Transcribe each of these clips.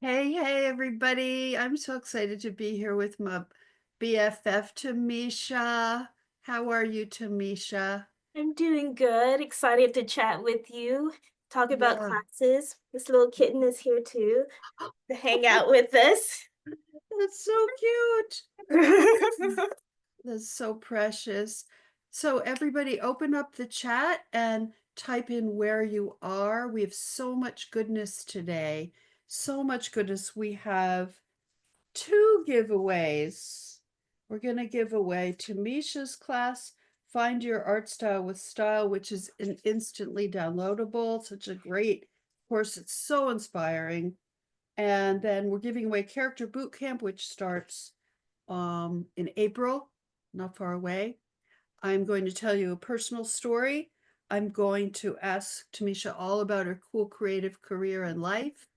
Hey, everybody. I'm so excited to be here with my BFF, Tamisha. How are you, Tamisha? I'm doing good. Excited to chat with you, talk about Yeah. classes. This little kitten is here too to hang out with us. That's so cute. That's so precious. So everybody open up the chat and type in where you are. We have so much goodness today. So much goodness. We have two giveaways. We're going to give away Tamisha's class, Find Your Art Style with Style, which is an instantly downloadable, such a great course. It's so inspiring. And then we're giving away Character Boot Camp, which starts in April, not far away. I'm going to tell you a personal story. I'm going to ask Tamisha all about her cool creative career and life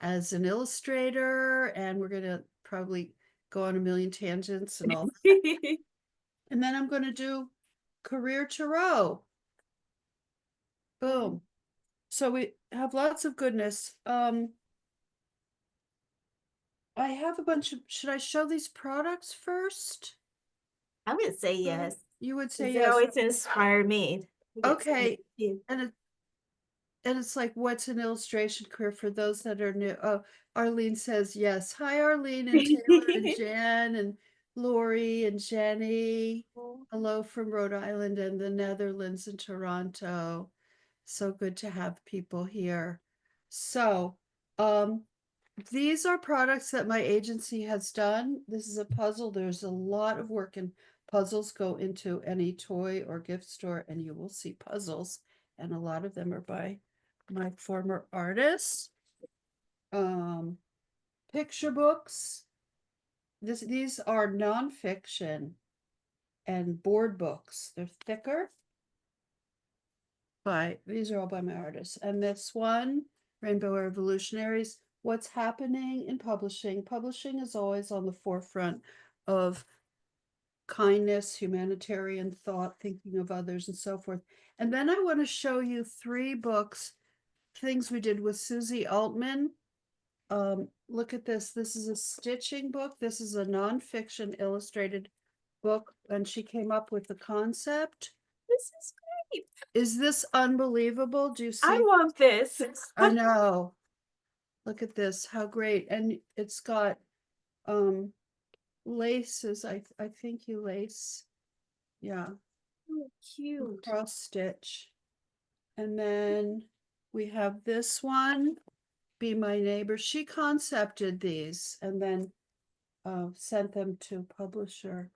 as an illustrator, and we're going to probably go on a million tangents and all. And then I'm going to do career tarot. Boom. So we have lots of goodness. I have a bunch of, should I show these products first? I would say Uh, yes, You would say because they yes. always inspire me to get started Okay. too. And it's like, what's an illustration career for those that are new? Oh, Arlene says yes. Hi, Arlene and Taylor and Jen and Lori and Jenny. Hello from Rhode Island and the Netherlands and Toronto. So good to have people here. So, um, these are products that my agency has done. This is a puzzle. There's a lot of work in puzzles. Go into any toy or gift store and you will see puzzles. And a lot of them are by my former artists. Um, Picture books. These are nonfiction and board books. They're thicker. These are all by my artists. And this one, Rainbow Revolutionaries, what's happening in publishing. Publishing is always on the forefront of kindness, humanitarian thought, thinking of others, and so forth. And then I want to show you three books, things we did with Susie Altman. Look at this. This is a stitching book. This is a nonfiction illustrated book, and she came up with the concept. This is great. Is this unbelievable? Do you I see? love this. I know. Look at this. How great. And it's got um laces. I think you lace. Yeah, Oh, cute. cross stitch. And then we have this one, Be My Neighbor. She concepted these and then sent them to publisher.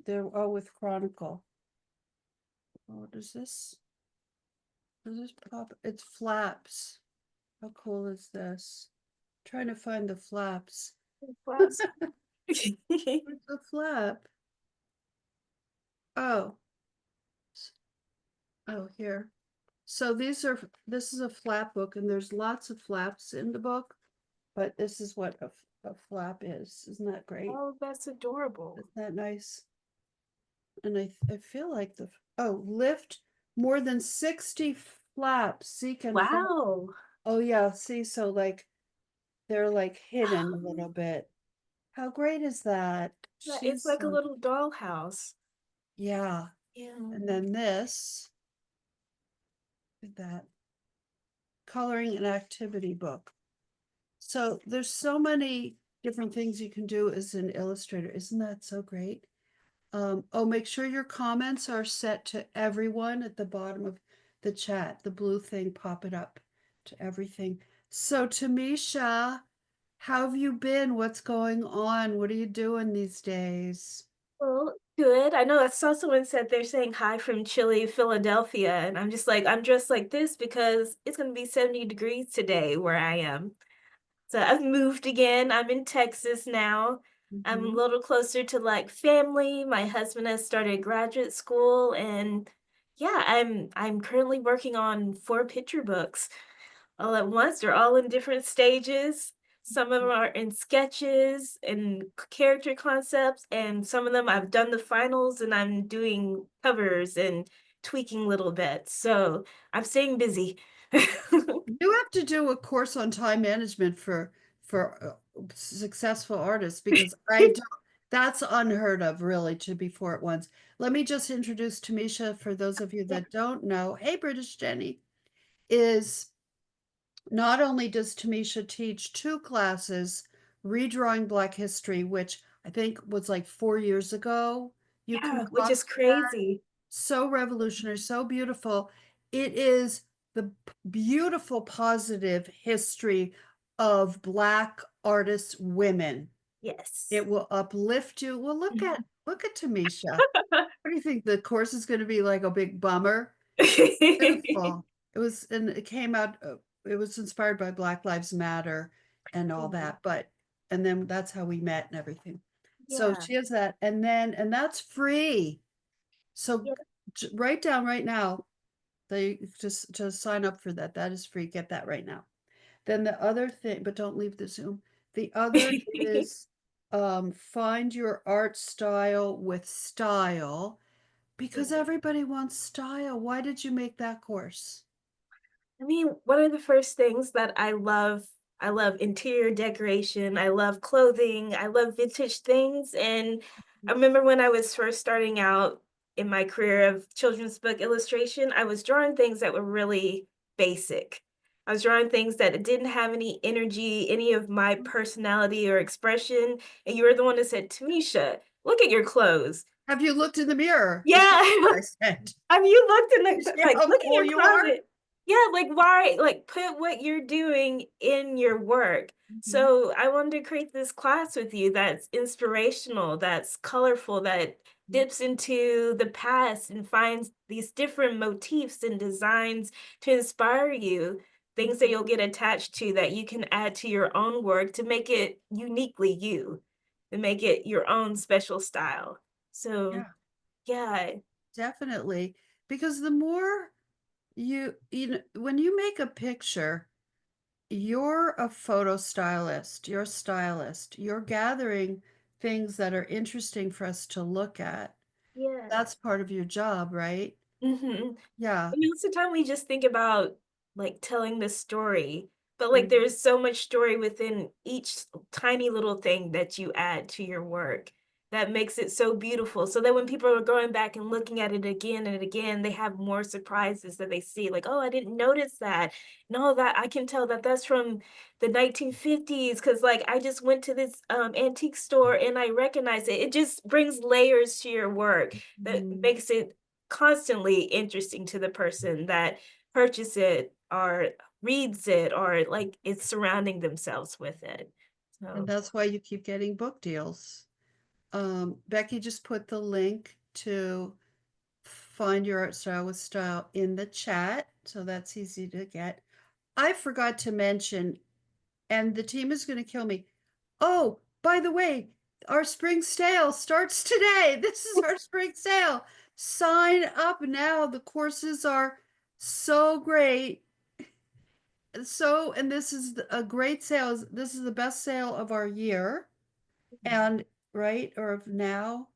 They're all with Chronicle. Oh, does this pop? It's flaps. How cool is this? Trying to find the flaps. Flaps. Where's the flap? Oh, oh, here. So this is a flap book and there's lots of flaps in the book, but this is what a flap is. Isn't that great? Oh, that's adorable. Isn't that nice? And I feel like lift more than 60 flaps. Seek and find. Wow. Oh yeah, see, so like they're like hidden a little bit. How great is that? It's She's like a little dollhouse. yeah. Yeah. And then this, that coloring and activity book. So there's so many different things you can do as an illustrator. Isn't that so great? Oh, make sure your comments are set to everyone at the bottom of the chat. The blue thing, pop it up to everything. So Tamisha, how have you been? What's going on? What are you doing these days? Well, good. I know I saw someone said they're saying hi from chilly Philadelphia, and I'm just like, I'm dressed like this because it's going to be 70 degrees today where I am. So I've moved again. I'm in Texas now. I'm a Mhm. little closer to like family. My husband has started graduate school, and yeah, I'm currently working on 4 picture books all at once. They're all in different stages. Some of them are in sketches and character concepts, and some of them I've done the finals and I'm doing covers and tweaking little bits. So I'm staying busy. You have to do a course on time management for for successful artists because I don't, that's unheard of, really, to be four at once. Let me just introduce Tamisha for those of you Yeah. that don't know. Hey, British Jenny is not only does Tamisha teach two classes, redrawing Black history, which I think was like 4 years ago. You Yeah, which is concocted that, crazy. so revolutionary, so beautiful. It is the beautiful, positive history of Black artists, women. Yes. It will uplift you. Well, Mhm. look at Tamisha. What do you think? The course is going to be like a big bummer? Beautiful. It was, and it came out, it was inspired by Black Lives Matter and all Mhm. that, but, and then that's how we met and everything. So Yeah, she has that, and then, and that's free. So yeah, write down right now, they just to sign up for that. That is free. Get that right now. Then the other thing, but don't leave the Zoom. The other is find your art style with style because yeah. everybody wants style. Why did you make that course? I mean, one of the first things that I love interior decoration, I love clothing, I love vintage things, and I remember when I was first starting out in my career of children's book illustration, I was drawing things that were really basic. I was drawing things that didn't have any energy, any of my personality or expression, and you were the one that said, "Tamisha, look at your clothes." Have you looked in the mirror? Is Yeah. what I said. Have you looked in You the see like, how look in cool your you are? closet. Yeah, like, why like, put what you're doing in your work. Mhm, So, I wanted to create this class with you that's inspirational, that's colorful, that mhm, dips into the past and finds these different motifs and designs to inspire you, things that mhm. you'll get attached to that you can add to your own work to make it uniquely you, to make it your own special style. So, Yeah, yeah. definitely. Because the more you know, when you make a picture, you're a photo stylist, you're a stylist, you're gathering things that are interesting for us to look at. Yeah. That's part of your job, right? Mhm. Yeah. And most of the time we just think about, like, telling the story, but, like, Mhm, there's so much story within each tiny little thing that you add to your work that makes it so beautiful, so that when people are going back and looking at it again and again, they have more surprises that they see, like, "Oh, I didn't notice that. No, that I can tell that that's from the 1950s because like, I just went to this, antique store and I recognize it." It just brings layers to your work that mhm. makes it constantly interesting to the person that purchase it or reads it or like is surrounding themselves with it. And So that's why you keep getting book deals. Becky just put the link to find your art style with style in the chat, so that's easy to get. I forgot to mention, and the team is going to kill me. Oh, by the way, our spring sale starts today. This is our spring sale. Sign up now. The courses are so great. So, and this is a great sale. This is the best sale of our year. And right, or of now,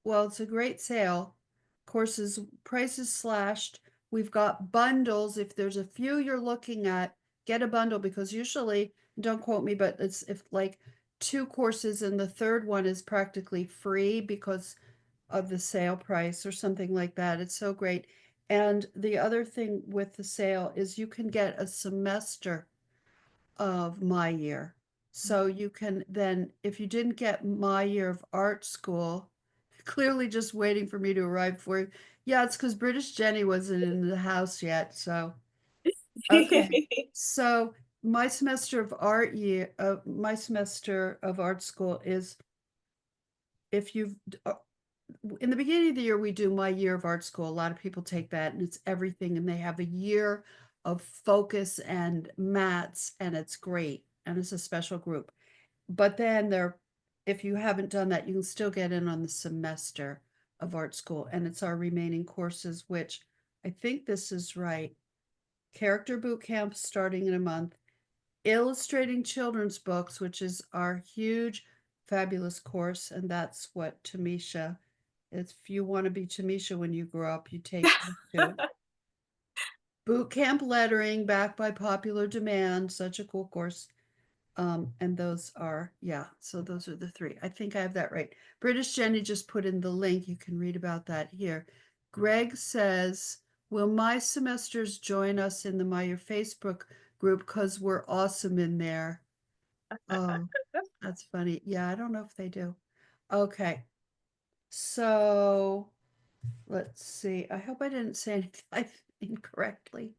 well, it's a great sale. Courses, prices slashed. We've got bundles. If there's a few you're looking at, get a bundle because usually, don't quote me, but it's if like two courses and the third one is practically free because of the sale price or something like that. It's so great. And the other thing with the sale is you can get a semester of my year. So you can then, if you didn't get my year of art school, clearly just waiting for me to arrive for you. Yeah, it's because British Jenny wasn't in the house yet. So, okay. So my semester of art school is if you've, in the beginning of the year, we do my year of art school. A lot of people take that and it's everything. And they have a year of focus and mats and it's great. And it's a special group. But then there, if you haven't done that, you can still get in on the semester of art school. And it's our remaining courses, which I think this is right. Character boot camp starting in a month. Illustrating children's books, which is our huge, fabulous course. And that's what Tamisha, if you want to be Tamisha when you grow up, you take that too. Boot camp lettering backed by popular demand, such a cool course. And those are, yeah, so those are the three. I think I have that right. British Jenny just put in the link. You can read about that here. Greg says, will my semesters join us in the Meyer Facebook group? Because we're awesome in there. Oh, that's funny. Yeah, I don't know if they do. Okay. So let's see. I hope I didn't say anything incorrectly.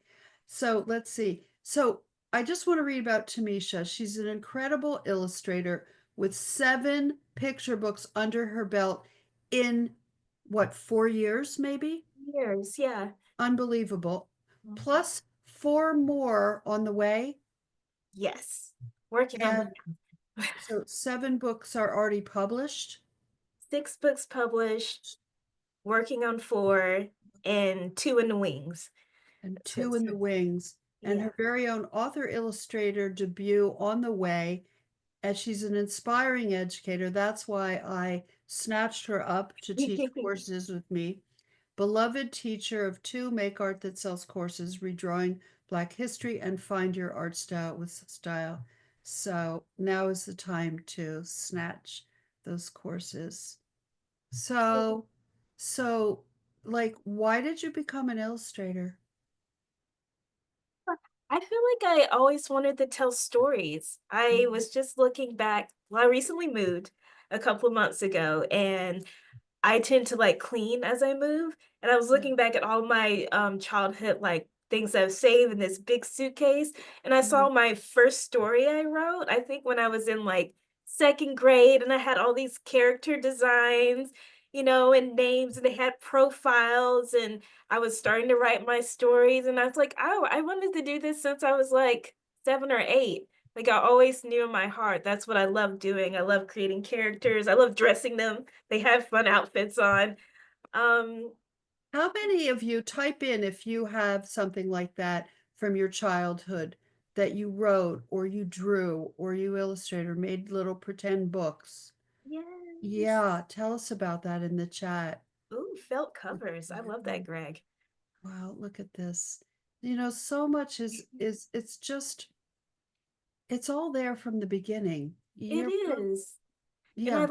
So let's see. So I just want to read about Tamisha. She's an incredible illustrator with 7 picture books under her belt in what, 4 years maybe? Years, yeah. Unbelievable. Mhm. Plus 4 more on the way. Yes. Working on And them. so 7 books are already published 6 books published, working on 4, and 2 in the wings. and So 2 in the wings, and yeah. her very own author illustrator debut on the way. And she's an inspiring educator. That's why I snatched her up to teach courses with me. Beloved teacher of 2 Make Art That Sells courses, Redrawing Black History and Find Your Art Style with Style. So now is the time to snatch those courses. So, so like, why did you become an illustrator? I feel like I always wanted to tell stories. I was just looking back well, I recently moved a couple of months ago, and I tend to, like, clean as I move, and I was looking back at all my, childhood, like, things I've saved in this big suitcase, and I Mhm. saw my first story I wrote, I think when I was in, like, 2nd grade, and I had all these character designs, and names, and they had profiles, and I was starting to write my stories, and I was like, "Oh, I wanted to do this since I was, like, 7 or 8." Like, I always knew in my heart that's what I love doing. I love creating characters, I love dressing them. They have fun outfits on. Um, How many of you type in if you have something like that from your childhood that you wrote or you drew or you illustrated or made little pretend books? yes. Yeah, tell us about that in the chat. Ooh, felt covers. I love that, Greg. Wow, look at this. So much is it's just it's all there from the beginning. It is. And Yeah.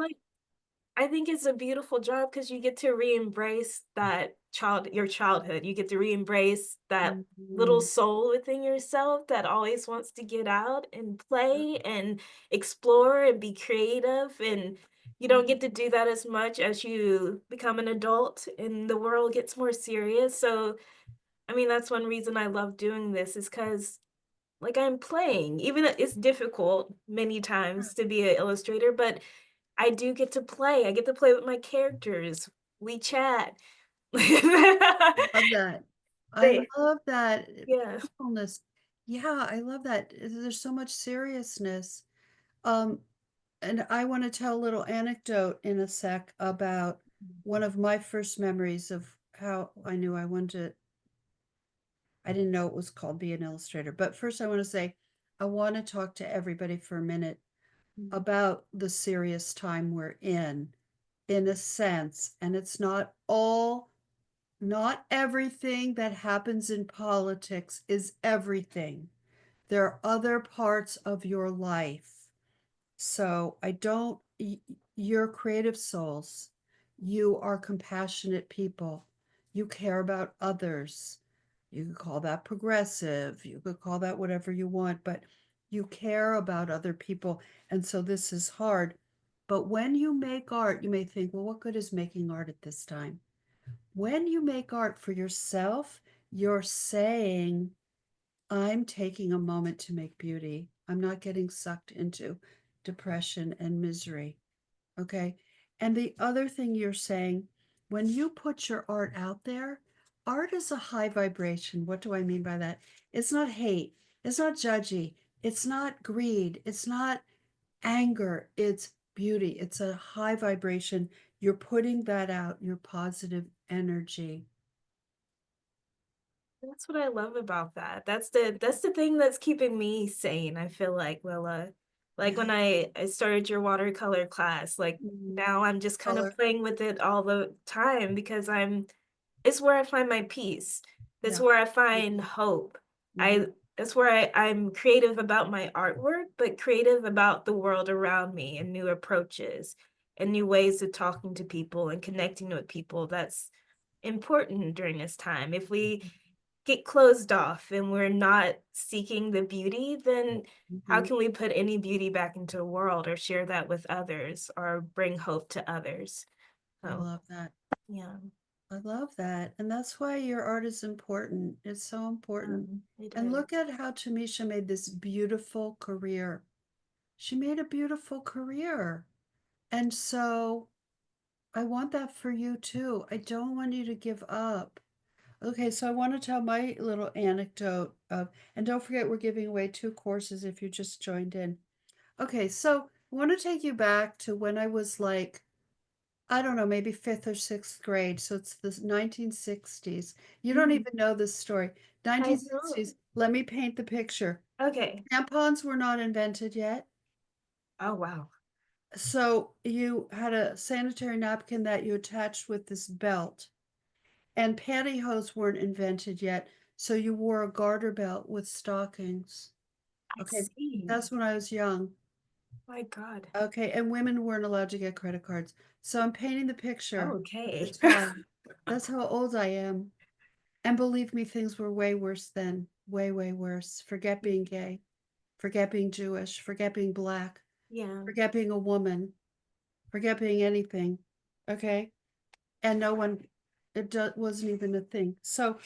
I think it's a beautiful job because you get to re-embrace that your childhood. You get to re-embrace that little Mhm. soul within yourself that always wants to get out and play and explore and be creative. And you don't get to do that as much as you become an adult and the world gets more serious. So, I mean, that's one reason I love doing this is because like I'm playing, even though it's difficult many times to be an illustrator, but I do get to play. I get to play with my characters. We chat. Love that. I They love that yeah. playfulness. Yeah, I love that. There's so much seriousness. Um, and I want to tell a little anecdote in a sec about one of my first memories of how I knew I wanted to, I didn't know it was called be an illustrator. But first I want to say I want to talk to everybody for a minute Mhm. about the serious time we're in a sense, and it's not everything that happens in politics is everything. There are other parts of your life. So I don't, you're creative souls. You are compassionate people. You care about others. You could call that progressive. You could call that whatever you want, but you care about other people. And so this is hard. But when you make art, you may think, well, what good is making art at this time? When you make art for yourself, you're saying, I'm taking a moment to make beauty. I'm not getting sucked into depression and misery. Okay. And the other thing you're saying, when you put your art out there, art is a high vibration. What do I mean by that? It's not hate, it's not judgy, it's not greed, it's not anger, it's beauty. It's a high vibration. You're putting that out, your positive energy. That's what I love about that. That's the thing that's keeping me sane, I feel like, Willa. Like Yeah. when I started your watercolor class, like Mhm. now I'm just kind of Color. playing with it all the time because it's where I find my peace. It's Yeah. where I find hope. I Mhm. That's where I'm creative about my artwork, but creative about the world around me and new approaches and new ways of talking to people and connecting with people. That's important during this time. If we get closed off and we're not seeking the beauty, then how Mhm. can we put any beauty back into the world or share that with others or bring hope to others? I So, love that. yeah, I love that. And that's why your art is important. It's so important. it And look is. at how Tamisha made this beautiful career. She made a beautiful career. And so I want that for you too. I don't want you to give up. Okay, so I want to tell my little anecdote of, and don't forget we're giving away 2 courses if you just joined in. Okay, so I want to take you back to when I was like, I don't know, maybe fifth or sixth grade. So it's the 1960s. You don't Mm, even know this story. I know. 1960s. Let me paint the picture. Okay. Tampons were not invented yet. Oh, wow. So you had a sanitary napkin that you attached with this belt, and pantyhose weren't invented yet. So you wore a garter belt with stockings. I Okay, see. that's when I was young. My God. Okay, and women weren't allowed to get credit cards. So I'm painting the picture of the Okay. time. That's how old I am. And believe me, things were way worse then. Way, way worse. Forget being gay. Forget being Jewish. Forget being black. Yeah. Forget being a woman. Forget being anything. Okay? And no one, wasn't even a thing. So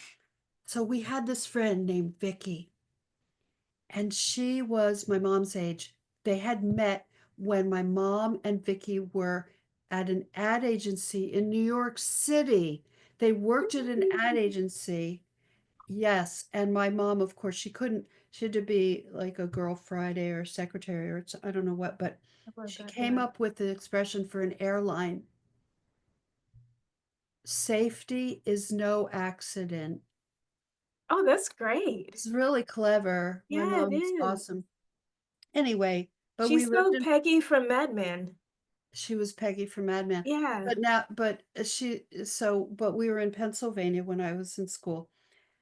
we had this friend named Vicky, and she was my mom's age. They had met when my mom and Vicky were at an ad agency in New York City. They worked at an ad agency. Yes, and my mom, of course, she had to be like a girl Friday or secretary or I don't know what, but How about she that? came Yeah. up with the expression for an airline: safety is no accident. Oh, that's great. It's really clever. My Yeah, it mom's is. awesome. Anyway, but we She's lived so in, Peggy from Mad Men. she was Peggy from Mad Men. Yeah. But we were in Pennsylvania when I was in school.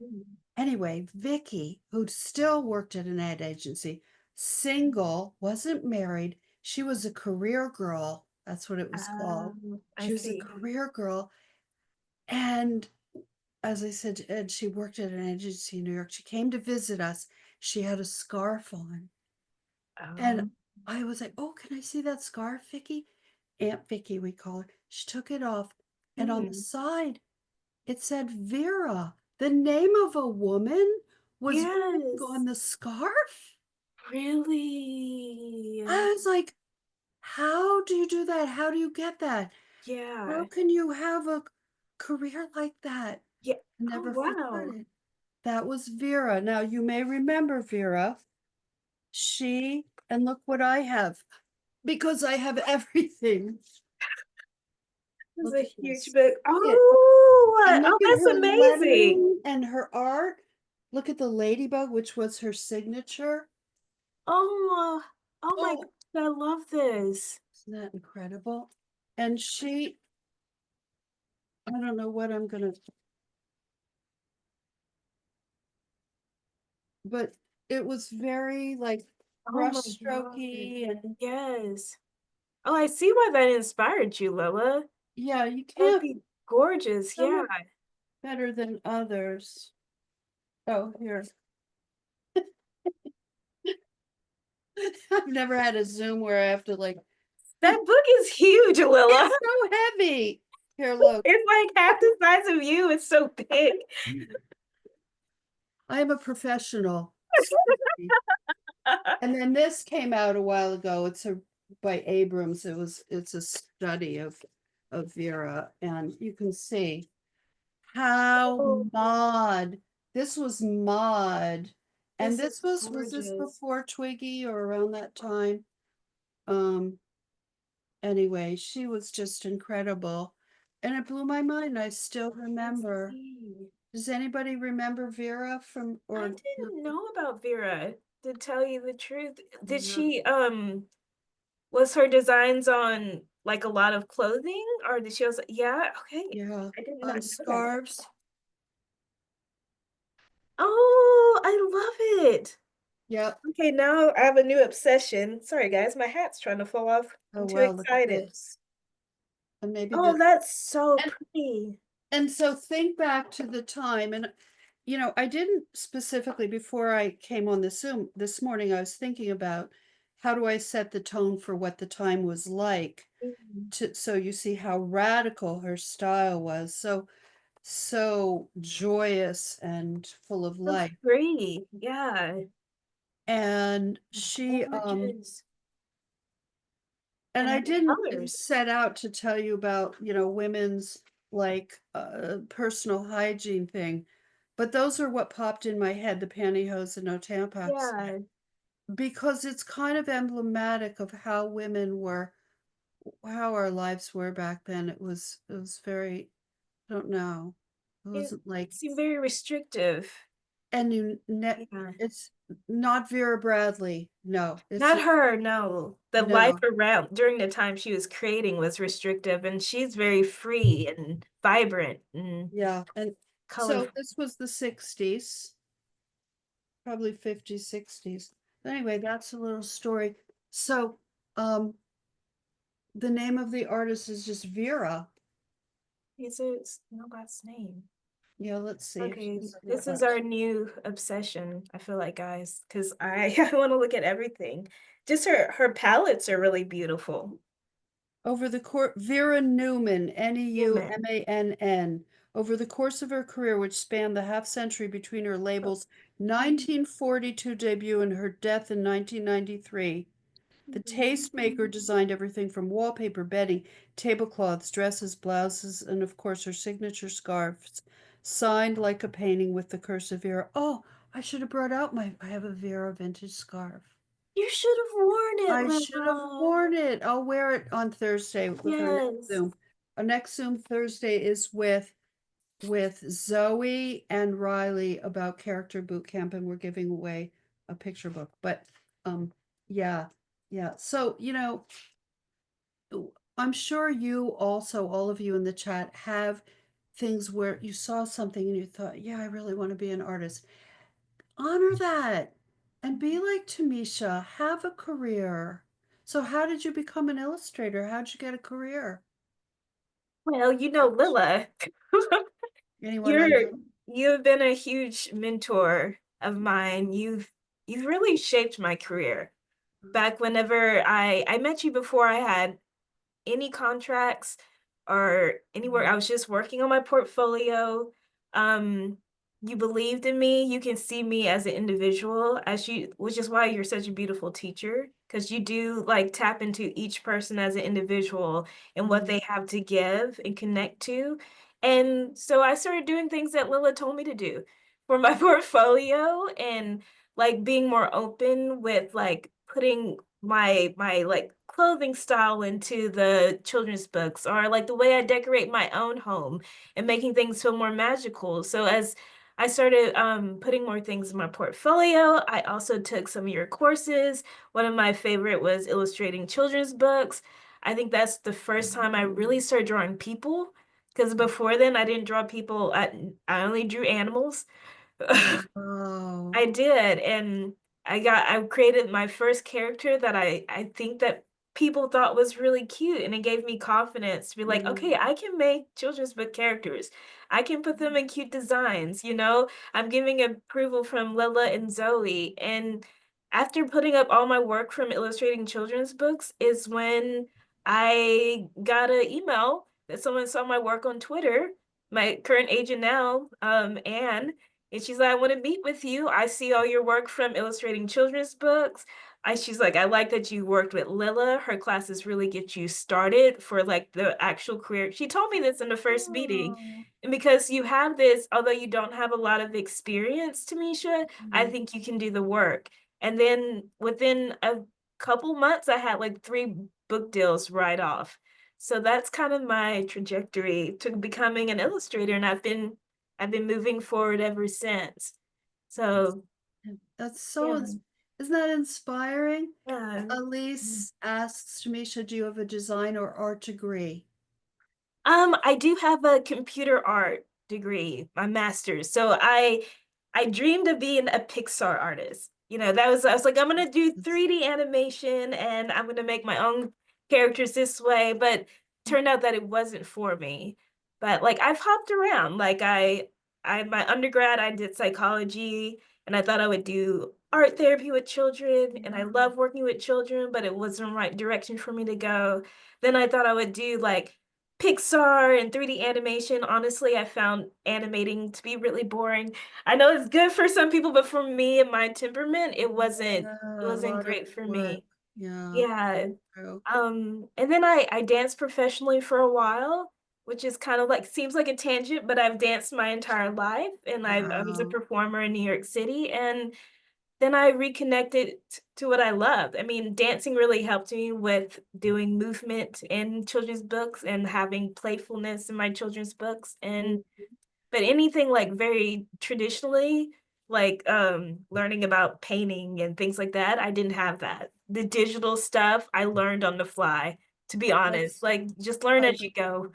Mm. Anyway, Vicky, who still worked at an ad agency, single, wasn't married. She was a career girl. That's what it was called. I She was a see. career girl. And as I said, and she worked at an agency in New York. She came to visit us. She had a scarf on. And Um, I was like, oh, can I see that scarf, Vicky? Aunt Vicky, we call her. She took it off. And on the mm, side, it said Vera. The name of a woman was written on yes. the scarf. Really? I was like, how do you do that? How do you get that? How Yeah. can you have a career like that? Yeah. Oh, Never forgot wow. it. That was Vera. Now you may remember Vera. And look what I have, because I have everything. This is Look a at huge this. book. Look at Oh, and oh, look at that's her amazing. lettering and her art. Look at the ladybug, which was her signature. Oh, oh my Oh, God, I love this. isn't that incredible? And I don't know what I'm gonna, but it was very like Oh brush my God. strokey and Yes. Oh, I see why that inspired you, Lilla. yeah, you That'd can't, be gorgeous. some Yeah. are better than others. Oh, here. I've never had a Zoom where I have to like, That book is huge, Lilla. it's so heavy. Here, look. It's like half the size of you. It's so big. I am a professional. Excuse me. And then this came out a while ago. It's a by Abrams. It's a study of Vera, and you can see how Oh, mod. This was mod, and this is was this gorgeous. before Twiggy or around that time? Um. Anyway, she was just incredible, and it blew my mind. I still I remember. see. Does anybody remember Vera from I or? didn't know about Vera, to tell you the truth. Did Yeah. she, was her designs on like a lot of clothing or did she also, yeah, okay. Yeah, I did not know that. scarves. Oh, I love it. Yep. Okay, now I have a new obsession. Sorry, guys, my hat's trying to fall off. Oh I'm too wow, look at excited. this. And maybe Oh, this. that's so And pretty. and so think back to the time, and I didn't specifically before I came on the Zoom this morning, I was thinking about how do I set the tone for what the time was like Mm, to so you see how radical her style was. So so joyous and full of so life. free. Yeah. And she Gorgeous. and And I her didn't colors. set out to tell you about, women's like personal hygiene thing, but those are what popped in my head, the pantyhose and no tampons, Yeah. because it's kind of emblematic of how women were, how our lives were back then. It was very, I don't know. It It wasn't like, seemed very restrictive. and Yeah. it's not Vera Bradley. No, it's Not her, no. The life no. around during the time she was creating was restrictive, and she's very free and vibrant and Yeah. And so colorful. this was the 60s. Probably 50s, 60s. Anyway, that's a little story. So, the name of the artist is just Vera. It's no God's name. Yeah, let's see if Okay, she's this is Vera. our new obsession, I feel like, guys, because I I want to look at everything. Just her palettes are really beautiful. Over the course, Vera Newman, Human. Neumann. Over the course of her career, which spanned the half century between her label's Mhm. 1942 debut and her death in 1993, the tastemaker designed everything from wallpaper, bedding, tablecloths, dresses, blouses, and of course her signature scarves, signed like a painting with the cursive Vera. Oh, I should have brought out I have a Vera vintage scarf. You should have worn it, I should have Lila. worn it. I'll wear it on Thursday with our next Yes. Zoom. Our next Zoom Thursday is with Zoe and Riley about character boot camp, and we're giving away a picture book. But yeah, yeah. So, I'm sure you also, all of you in the chat, have things where you saw something and you thought, yeah, I really want to be an artist. Honor that and be like Tamisha, have a career. So, how did you become an illustrator? How'd you get a career? Well, Lila, Anyone I you're know? you've been a huge mentor of mine. You've really shaped my career. Back whenever I met you before I had any contracts or anywhere. I was just working on my portfolio. Um, you believed in me. You can see me as an individual, which is why you're such a beautiful teacher, because you do like tap into each person as an individual and what Mhm. they have to give and connect to. And so I started doing things that Lila told me to do for my portfolio and like being more open with like putting my like clothing style into the children's books or like the way I decorate my own home and making things feel more magical. So as I started putting more things in my portfolio, I also took some of your courses. One of my favorite was illustrating children's books. I think that's the first time I really started drawing people because before then I didn't draw people. I only drew animals. Wow. I did, and I created my first character that I think that people thought was really cute, and it gave me confidence to be like, Yeah. "Okay, I can make children's book characters. I can put them in cute designs," you know? I'm giving approval from Lilla and Zoe, and after putting up all my work from illustrating children's books is when I got an email that someone saw my work on Twitter, my current agent now, Anne, and she's like, "I wanna meet with you. I see all your work from illustrating children's books." She's like, "I like that you worked with Lilla. Her classes really get you started for, like, the actual career." She told me this in the first meeting. Oh. And because you have this, although you don't have a lot of experience, Tamisha, I Mhm. think you can do the work. And then within a couple months, I had, like, 3 book deals right off. So that's kind of my trajectory to becoming an illustrator, and I've been moving forward ever since. That's So, that's so yeah, isn't that inspiring? yeah. Mm. Elise asks Tamisha, do you have a design or art degree? I do have a computer art degree, my master's. So I dreamed of being a Pixar artist. You know, that was I was like, "I'm gonna do It's 3D animation, and I'm gonna make my own characters this way," but turned out that it wasn't for me. But, like, I've hopped around, like, I my undergrad, I did psychology, and I thought I would do art therapy with children, and I yeah, love working with children, but it wasn't the right direction for me to go. Then I thought I would do, like, Pixar and 3D animation. Honestly, I found animating to be really boring. I know it's good for some people, but for me and my temperament, it yeah, a wasn't lot of great for work. me. Yeah, Yeah. true. And then I danced professionally for a while, which is kind of like seems like a tangent, but I've danced my entire life, and I was a Wow. performer in New York City, and then I reconnected to what I loved. I mean, dancing really helped me with doing movement in children's books and having playfulness in my children's books, Mm, and but anything, like, very traditionally, like, learning about painting and things like that, I didn't have that. The digital stuff, I learned on the fly, to be honest, that's like, just learn like as you go.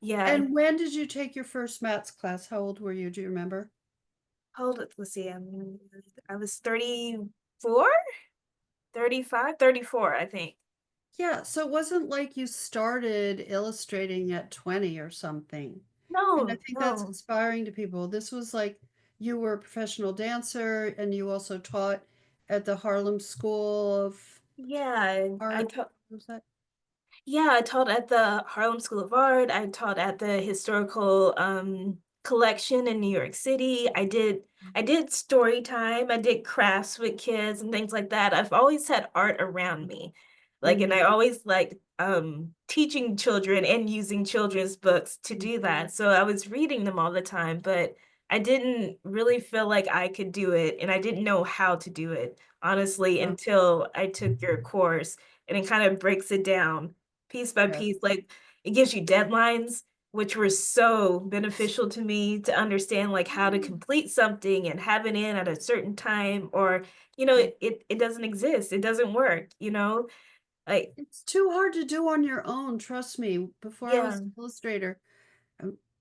Yeah. and when did you take your first maths class? How old were you? Do you remember? Hold it, let's see, I was 34? 35? 34, I think. Yeah, so it wasn't like you started illustrating at 20 or something. And I No, think that's no. inspiring to people. This was like you were a professional dancer and you also taught at the Harlem School of Yeah, I Art. taught Was that? yeah, I taught at the Harlem School of Art. I taught at the historical collection in New York City. I did story time. I did crafts with kids and things like that. I've always had art around me. Like, and I Mhm, always liked teaching children and using children's books to do mhm. that. So I was reading them all the time, but I didn't really feel like I could do it, and I didn't know how to do it, honestly, Yeah, until I took your course, and it kind of breaks it down piece by yes. piece, like, it gives you deadlines, which were so beneficial to me to understand, like, how to Mm, complete something and have it in at a certain time or, you know, mm. it doesn't exist, it doesn't work, you know? Like It's too hard to do on your own, trust me. Before I was yeah, an illustrator,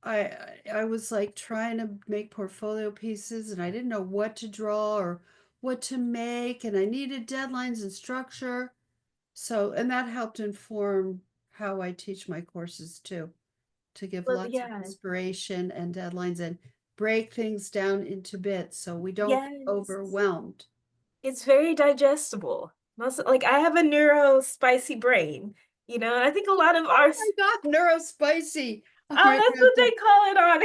I was like trying to make portfolio pieces and I didn't know what to draw or what to make and I needed deadlines and structure. So, and that helped inform how I teach my courses too, to give well, lots of yeah, inspiration and deadlines and break things down into bits so we don't get yes. overwhelmed. It's very digestible. Most like, I have a neuro spicy brain, you know, and I think a lot of Oh our my God, neurospicy. I'm oh, right that's there what at they that. call it on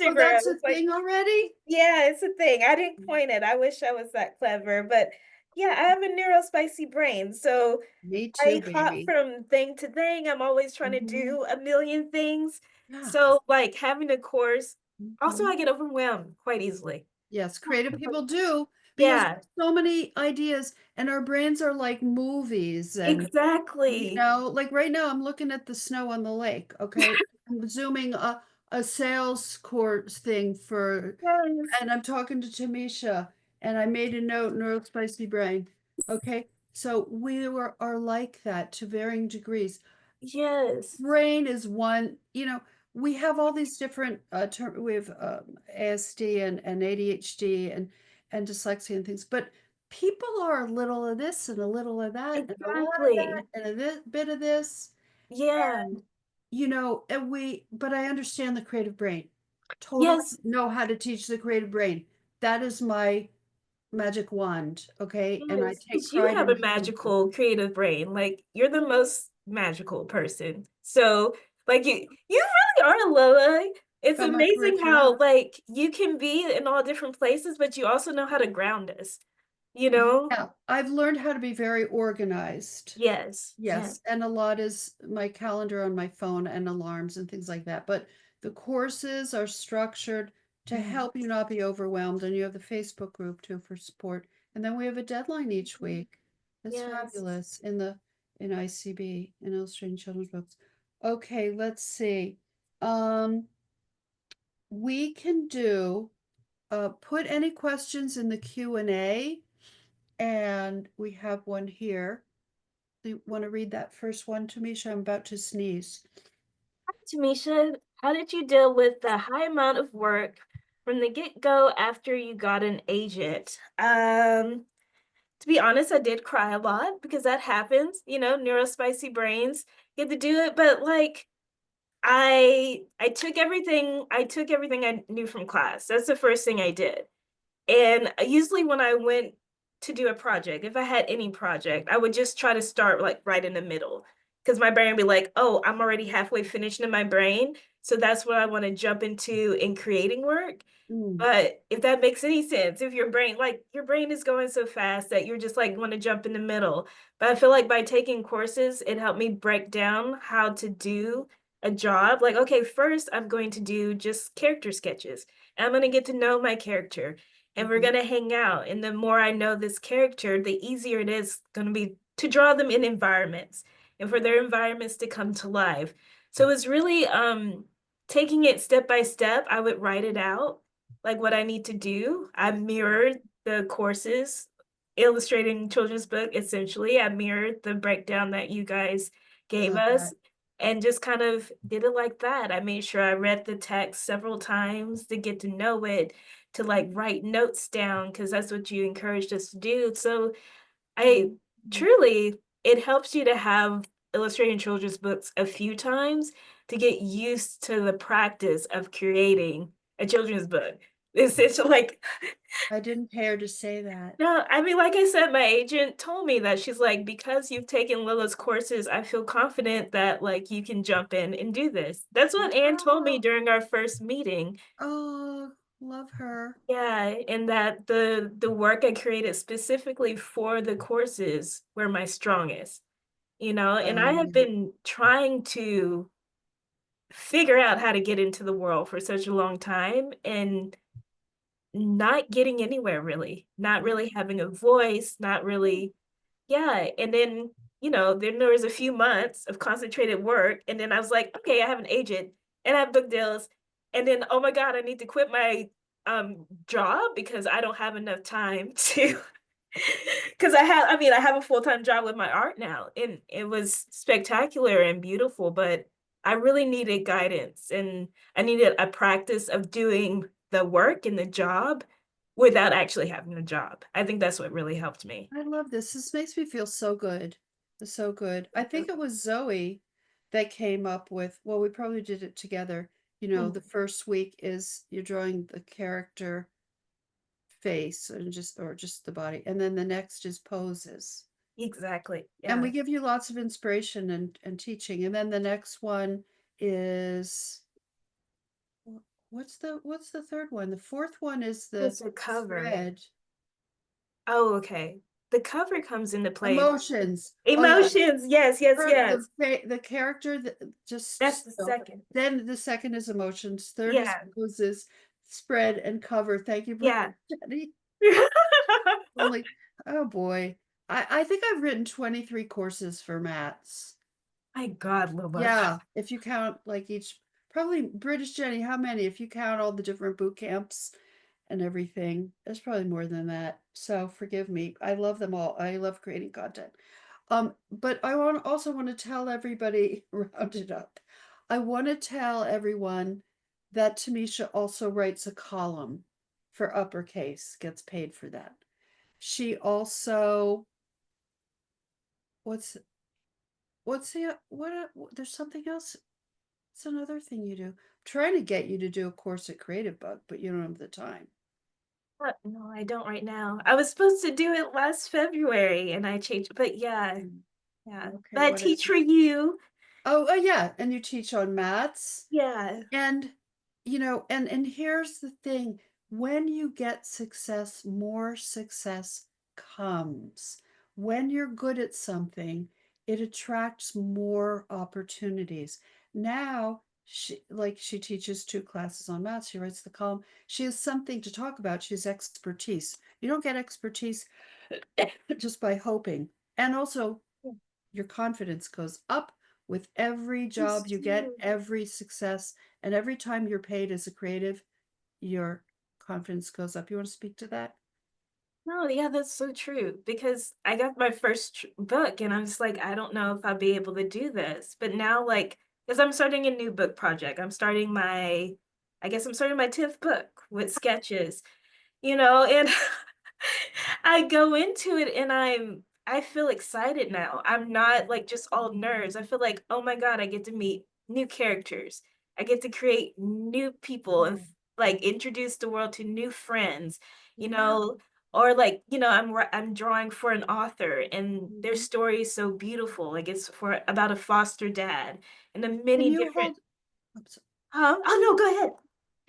Oh, Instagram. that's a It's like thing already? yeah, it's a thing. I didn't coin it. I wish I was that clever, but yeah, I have a neurospicy brain. So Me too, I hop baby. from thing to thing. I'm always trying to Mhm. do a million things. Yeah. So like having a course, also Mhm. I get overwhelmed quite easily. Yes, creative people do because Yeah, so many ideas and our brains are like movies and exactly. like right now I'm looking at the snow on the lake, okay? I'm zooming a sales course thing for Yes. and I'm talking to Tamisha and I made a note, neurospicy brain. Okay? So we are like that to varying degrees. Yes. Brain is one, we have all these different we have ASD and ADHD and dyslexia and things, but people are a little of this and a little of that and a lot of that Exactly. and bit of this. Yeah. And but I understand the creative brain. Totally Yes. know how to teach the creative brain. That is my magic wand, okay? And I Yes, take 'cause you pride have in a doing so. magical creative brain, like, you're the most magical person. So, like, you really are, Lila. It's Got my career amazing turned around. how, like, you can be in all different places, but you also know how to ground us, you know? Yeah, I've learned how to be very organized. Yes, yeah. Yes, and a lot is my calendar on my phone and alarms and things like that. But the courses are structured to Mm, help you not be overwhelmed. And you have the Facebook group too for support. And then we have a deadline each mhm. week. It's Yes. fabulous in ICB in illustrating children's books. Okay, let's see. Um, we can do put any questions in the Q&A, and we have one here. Do you want to read that first one, Tamisha? I'm about to sneeze. Tamisha, how did you deal with the high amount of work From the get-go after you got an agent, to be honest, I did cry a lot because that happens, neurospicy brains get to do it, but, like, I took everything I knew from class. That's the first thing I did. And, usually when I went to do a project, if I had any project, I would just try to start, like, right in the middle, because my brain would be like, "Oh, I'm already halfway finished in my brain, so that's what I wanna jump into in creating work." Mm, But if that makes any sense, if your brain is going so fast that you're just, like, wanna jump in the middle. But I feel like by taking courses, it helped me break down how to do a job. Like, okay, first I'm going to do just character sketches. And I'm gonna get to know my character, and we're mhm, gonna hang out, and the more I know this character, the easier it is gonna be to draw them in environments and for their environments to come to life. So it's really, taking it step by step. I would write it out, like, what I need to do. I mirrored the courses, illustrating children's book, essentially. I mirrored the breakdown that you guys I gave love us that. and just kind of did it like that. I made sure I read the text several times to get to know it, to, like, write notes down because that's what you encouraged us to do. So I Mhm. truly it helps you to have illustrating children's books a few times to get used to the practice of creating a children's book. Essentially, like I didn't pay her to say that. no, I mean, like I said, my agent told me that she's like, "Because you've taken Lilla's courses, I feel confident that, like, you can jump in and do this." That's what Anne told me Oh, during our first meeting. oh, love her. Yeah, and that the work I created specifically for the courses were my strongest. And I have Yeah. been trying to figure out how to get into the world for such a long time and not getting anywhere really, not Yeah. really having a voice, not really, yeah. And then there was a few months of concentrated work, and then I was like, okay, I have an agent and I have book deals, and then oh my God, I need to quit my job because I don't have enough time to. Because I have a full-time job with my art now, and it was spectacular and beautiful, but I really needed guidance, and I needed a practice of doing the work and the job without actually having a job. I think that's what really helped me. I love this. This makes me feel so good. So good. I think it was Zoe that came up with, well, we probably did it together. Mm, The first week is you're drawing the character face and just the body, and then the next is poses. exactly, And we yeah. give you lots of inspiration and teaching. And then the next one is what's the third one? The fourth one is the It's a cover. spread. Oh, okay. The cover comes into play. Emotions. Oh yeah. Emotions, yes, yes, Or yes. the character that That's just the second. then the second is emotions, third is Yeah, poses, spread and cover. Thank you, yeah. Jenny. I'm like, oh boy. I think I've written 23 courses for Mats. My God, Lila. Yeah, if you count like each, probably British Jenny, how many? If you count all the different boot camps and everything, there's probably more than that. So forgive me. I love them all. I love creating content. But I also want to tell everybody, round it up. I want to tell everyone that Tamisha also writes a column for Uppercase, gets paid for that. She also, what's there's something else. It's another thing you do. I'm trying to get you to do a course at Creative Bug, but you don't have the time. No, I don't right now. I was supposed to do it last February and I changed, but yeah, Mm, yeah. okay, But I what is teach it? for you. Oh, yeah, and you teach on mats. Yeah. And and here's the thing, when you get success, more success comes. When you're good at something, it attracts more opportunities. Now, she teaches 2 classes on math, she writes the column, she has something to talk about, she has expertise. You don't get expertise just by hoping. And also, your confidence goes up with every It's job you get, true. every success, and every time you're paid as a creative, your confidence goes up. You want to speak to that? No, yeah, that's so true because I got my first book and I'm just like, I don't know if I'll be able to do this. But now, like, because I'm starting a new book project, I'm starting my I guess I'm starting my 10th book with sketches, you know, and I go into it and I feel excited now. I'm not like just all nerves. I feel like, oh my God, I get to meet new characters. I get to create new people and Oh, like introduce the world to new friends, you yeah. know, or like, you know, I'm drawing for an author and their Mhm. story is so beautiful. Like it's for about a foster dad and the Can many you different. hold oops, Huh? Oh no, go ahead.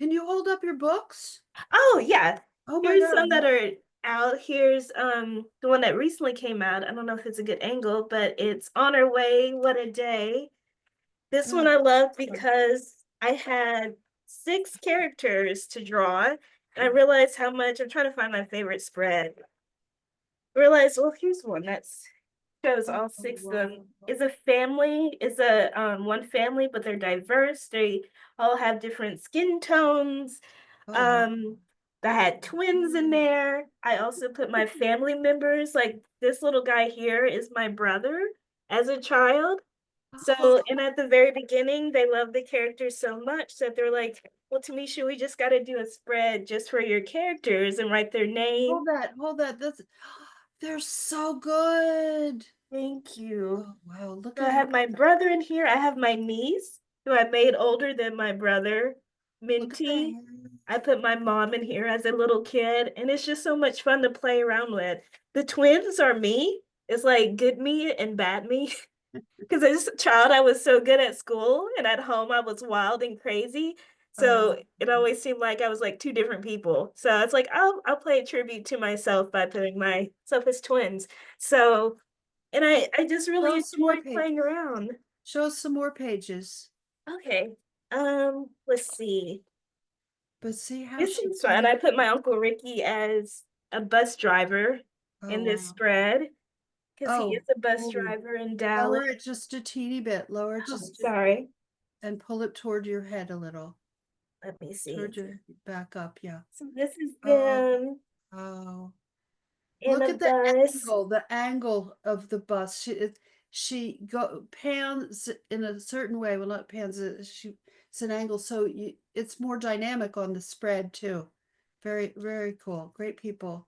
can you hold up your books? Oh, yeah. Oh my Here's god, some that are out. Here's, the one that recently came out. I don't know if it's a good angle, but it's On Our Way, What a Day. This one oh, I love oh, because I had 6 characters to draw, and I realized how much I'm trying to find my favorite spread. Realized, well, here's one that's shows oh, all 6 of wow. them. Is a family, is a, one family, but they're diverse. They all have different skin tones. Oh, wow. Um, I had twins in there. I also put my family members, like this little guy here is my brother as a child. So, and at the very beginning, they loved the characters so much that they're like, well, Tamisha, we just got to do a spread just for your characters and write their name. Hold that, that's they're so good. Thank you. Oh, wow, So I have my brother in here. I have my niece, who I made older than my brother, look at the Minty. hair. I put my mom in here as a little kid, and it's just so much fun to play around with. The twins are me. It's like good me and bad me. Because as a child, I was so good at school, and at home, I was wild and crazy. Oh, So it always seemed like I was like two different people. So it's like I'll play a tribute to myself by putting myself as twins. So and I just really show us some more enjoy pages. playing around. Show us some more pages. Okay. Let's see. But see how This she one's fun. painted. I put my Uncle Ricky as a bus driver Oh, in this wow. spread because he is Oh, a bus oh, driver in Dallas. lower it just a teeny bit, lower it Oh, just a, sorry. and pull it toward your head a little. Let me see. Toward your back up, yeah. So this is Oh, them oh. in Look a at bus. the angle of the bus. She go pans in a certain way. Well, not pans. It's an angle, so it's more dynamic on the spread too. Very, very cool. Great people.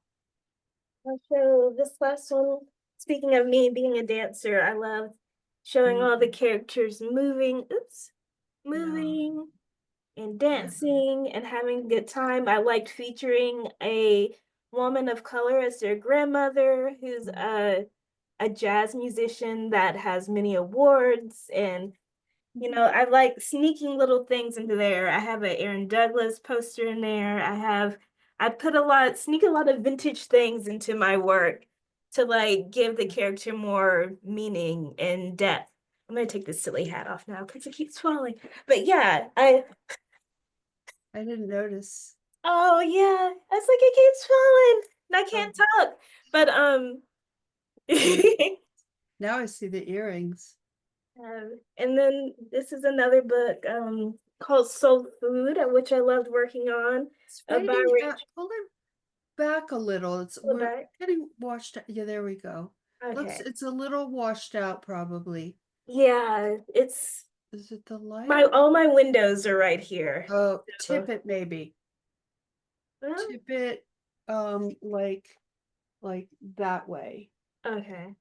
I'll show this last one. Speaking of me being a dancer, I love showing all the Mhm. characters moving. Oops, Yeah, moving and yeah. dancing and having a good time. I liked featuring a woman of color as their grandmother, who's a jazz musician that has many awards. And, you Mhm. know, I like sneaking little things into there. I have an Aaron Douglas poster in there. Sneak a lot of vintage things into my work to like give the character more meaning and depth. I'm gonna take this silly hat off now because it keeps falling. But yeah, I didn't notice. oh yeah, I was like, it keeps falling, and I Oh, can't talk. But yeah. Now I see the earrings. and then this is another book called Soul Food, which I loved working on. It's By fading out. Rachel Pull it back a little. We're Lebeck. getting washed out. Yeah, there we go. Looks Okay, it's a little washed out probably. yeah, it's Is it the light? my all my windows are right here. Oh, So, tip it maybe. well, Tip it like that way. okay.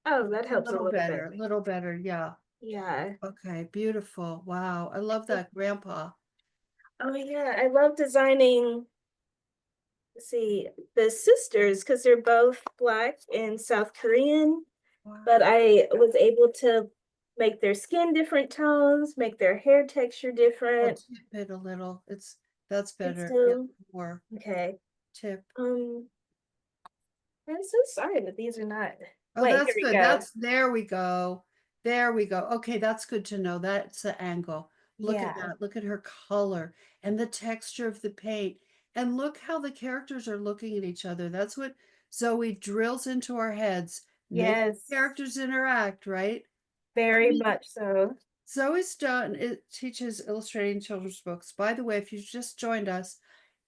Oh, that helps a little bit. A little better. Yeah. Yeah. Okay, beautiful. Wow. I love that grandpa. Oh yeah, I love designing. Let's see, the sisters because they're both Black and South Korean, but Wow. I was able to make their skin different tones, make their hair texture Oh, different. tip it a little. That's And better. Yeah, so, more okay. tip. Um, I'm so sorry that these are not. Oh, Wait, here that's we good. go. There we go. There we go. Okay, that's good to know. That's the angle. Look at Yeah. that. Look at her color and the texture of the paint. And look how the characters are looking at each other. That's what Zoe drills into our heads. Make the Yes, characters interact, right? I very mean, much so. Zoe's done it teaches illustrating children's books. By the way, if you just joined us,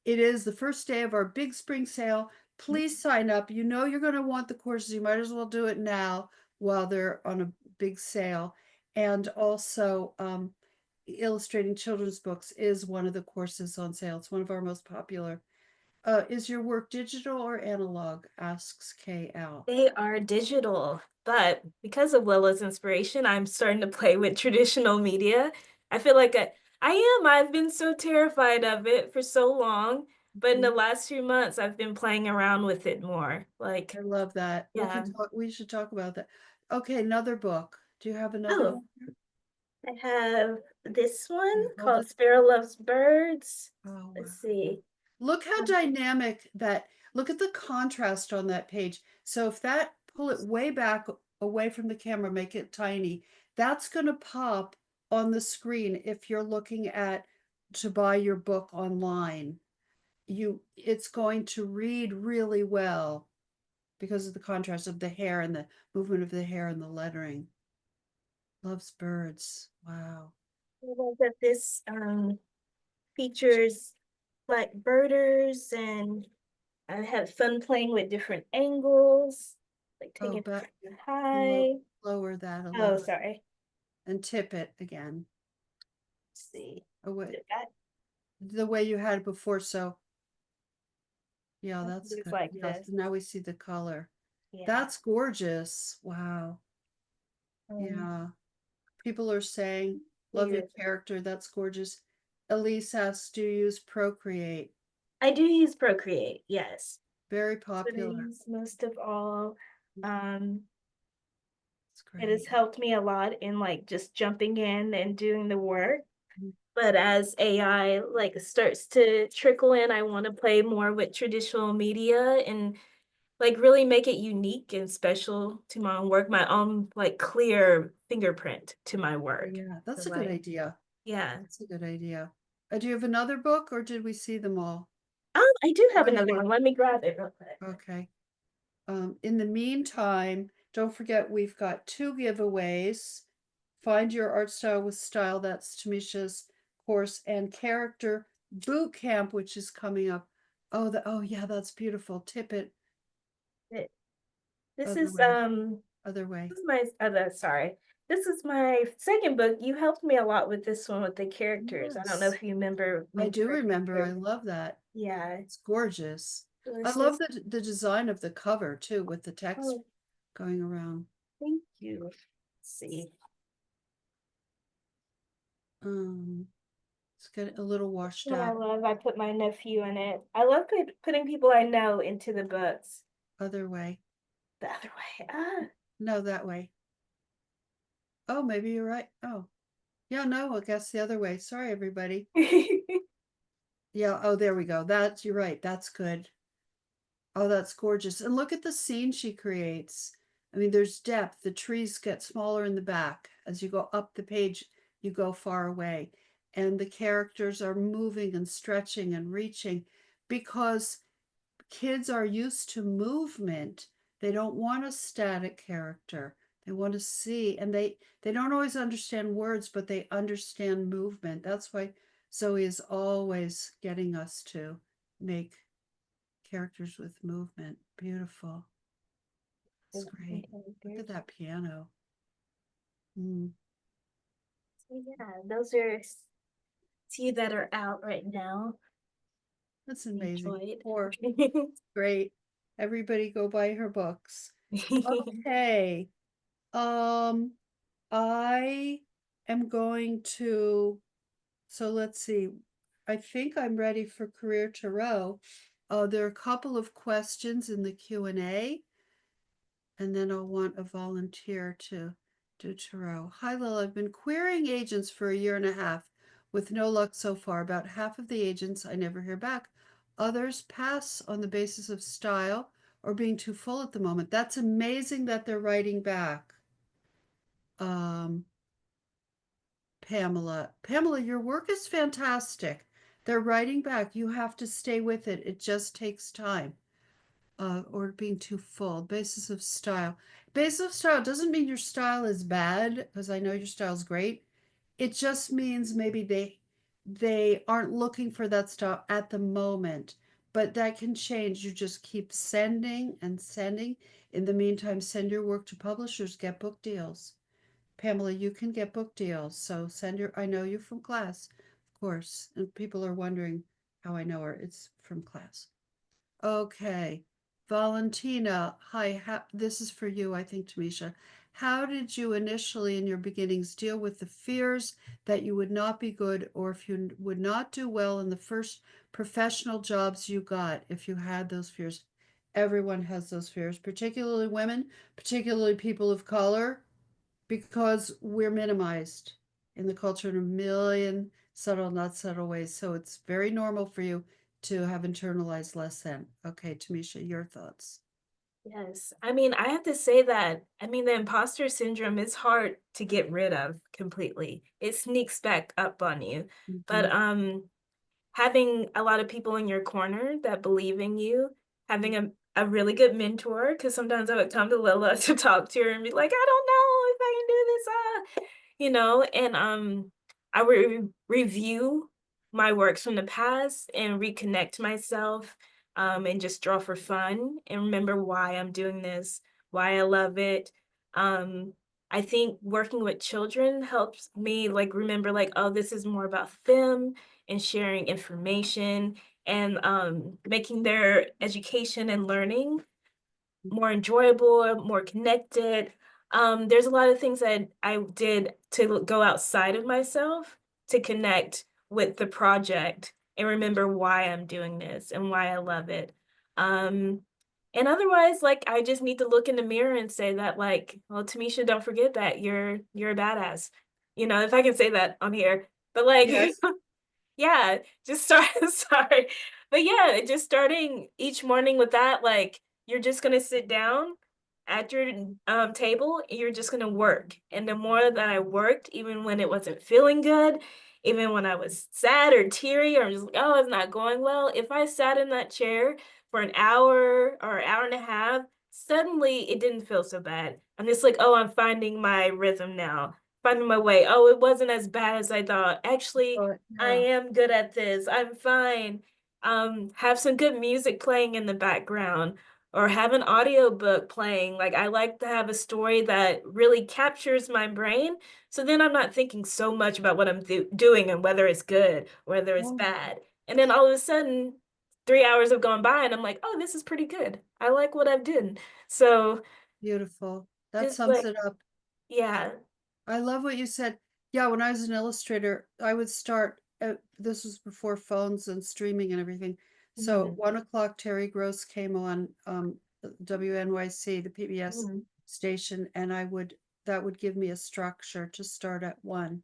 it is the first day of our big spring sale. Please sign up. You know you're going to want the courses. You might as well do it now while they're on a big sale. And also, illustrating children's books is one of the courses on sale. It's one of our most popular. Is your work digital or analog? Asks KL. They are digital, but because of Lilla's inspiration, I'm starting to play with traditional media. I feel like I've been so terrified of it for so long, but in the Mhm. last few months, I've been playing around with it more. I Like, love that. We can yeah. talk, we should talk about that. Okay, another book. Do you have another Oh, one here? I have this Here, one hold called it. Sparrow Loves Birds. Oh, wow. Let's see. Look how Um, dynamic that, look at the contrast on that page. So if that, pull it way back away from the camera, make it tiny, that's going to pop on the screen if you're looking at to buy your book online. It's going to read really well because of the contrast of the hair and the movement of the hair and the lettering. Loves birds. Wow. I love that this features like birders and I have fun playing with different angles, like Oh, taking it but from high. lower that a Oh, little sorry. and tip it again. Let's see. Away Did that the way you had it before. So yeah, that's just good. like Yeah, so this. now we see the color. Yeah. That's gorgeous. Wow. Um, Yeah. People are saying, love your Weird. character. That's gorgeous. Elise asks, do you use Procreate? I do use Procreate, yes. Very That's what I popular. use most of all. Um, It's it has great. helped me a lot in like just jumping in and doing the work. Mhm. But as AI like starts to trickle in, I want to play more with traditional media and like really make it unique and special to my own work, my own like clear fingerprint to my Oh, work. yeah, So that's a good like, idea. yeah. That's a good idea. Do you have another book or did we see them all? I do Oh, have you another did. one. Let me grab it real quick. Okay. In the meantime, don't forget we've got two giveaways. Find Your Art Style with Style, that's Tamisha's course, and Character Boot Camp, which is coming up. Oh yeah, that's beautiful. Tip it Th- This other is way, other this way. is my other sorry. This is my second book. You helped me a lot with this one with the characters. I don't know Yes, if you remember I me do remember. I correctly. love that. Yeah. It's gorgeous. So I this love is the design of the cover too, with the text oh, going around. thank you. Let's see. Um, it's getting a little washed What I out. love, I put my nephew in it. I love putting people I know into the books. Other way. The other way. Ah. No, that way. Oh, maybe you're right. Oh, yeah, no, I guess the other way. Sorry, everybody. Yeah, oh, there we go. That's, you're right. That's good. Oh, that's gorgeous. And look at the scene she creates. I mean, there's depth. The trees get smaller in the back. As you go up the page, you go far away. And the characters are moving and stretching and reaching because kids are used to movement. They don't want a static character. They want to see, and they don't always understand words, but they understand movement. That's why Zoe is always getting us to make characters with movement. Beautiful. It's great. Look at that piano. Mm, So yeah, those are two that are out right now. that's amazing. Enjoyed. Or great. Everybody go buy her books. Okay. Um, I am going to, so let's see. I think I'm ready for Career Tarot. There are a couple of questions in the Q&A, and then I'll want a volunteer to do tarot. Hi, Lil. I've been querying agents for a year and a half with no luck so far. About half of the agents I never hear back. Others pass on the basis of style or being too full at the moment. That's amazing that they're writing back. Um, Pamela, your work is fantastic. They're writing back. You have to stay with it. It just takes time. Or being too full. Basis of style. Basis of style doesn't mean your style is bad, because I know your style's great. It just means maybe they aren't looking for that style at the moment. But that can change. You just keep sending and sending. In the meantime, send your work to publishers, get book deals. Pamela, you can get book deals. So send your, I know you from class, of course. And people are wondering how I know her. It's from class. Okay. Valentina, hi. This is for you, I think, Tamisha. How did you initially in your beginnings deal with the fears that you would not be good or if you would not do well in the first professional jobs you got, if you had those fears? Everyone has those fears, particularly women, particularly people of color, because we're minimized in the culture in a million subtle, not subtle ways. So it's very normal for you to have internalized less than. Okay, Tamisha, your thoughts. Yes. I mean, I have to say that, I mean, the imposter syndrome is hard to get rid of completely. It sneaks back up on you. But Mhm. having a lot of people in your corner that believe in you, having a really good mentor, because sometimes I would come to Lilla to talk to her and be like, I don't know if I can do this, and I would review my works from the past and reconnect myself, and just draw for fun and remember why I'm doing this, why I love it. Um, I think working with children helps me like remember like, oh, this is more about them and sharing information and making their education and learning more enjoyable, more connected. There's a lot of things that I did to go outside of myself to connect with the project and remember why I'm doing this and why I love it. Um, and otherwise, like I just need to look in the mirror and say that, like, well, Tamisha, don't forget that you're a badass. If I can say that on here. But like Yes. yeah, just start sorry. But yeah, just starting each morning with that, like, you're just gonna sit down at your, table, and you're just gonna work, and the more that I worked, even when it wasn't feeling good, even when I was sad or teary or just like, "Oh, it's not going well," if I sat in that chair for an hour or an hour and a half, suddenly it didn't feel so bad. I'm just like, "Oh, I'm finding my rhythm now, finding my way. Oh, it wasn't as bad as I thought. Actually, Oh, I yeah. am good at this. I'm fine. Have some good music playing in the background or have an audiobook playing. Like I like to have a story that really captures my brain. So then I'm not thinking so much about what I'm doing and whether it's good, whether it's Oh, bad. And then all of a sudden, 3 hours have gone by and I'm like, oh, this is pretty good. I like what I've done. So beautiful. That just sums like, it up. yeah. I love what you said. Yeah, when I was an illustrator, I would start. This was before phones and streaming and everything. So at Mhm, 1 o'clock, Terry Gross came on WNYC, the PBS mhm, station, and that would give me a structure to start at 1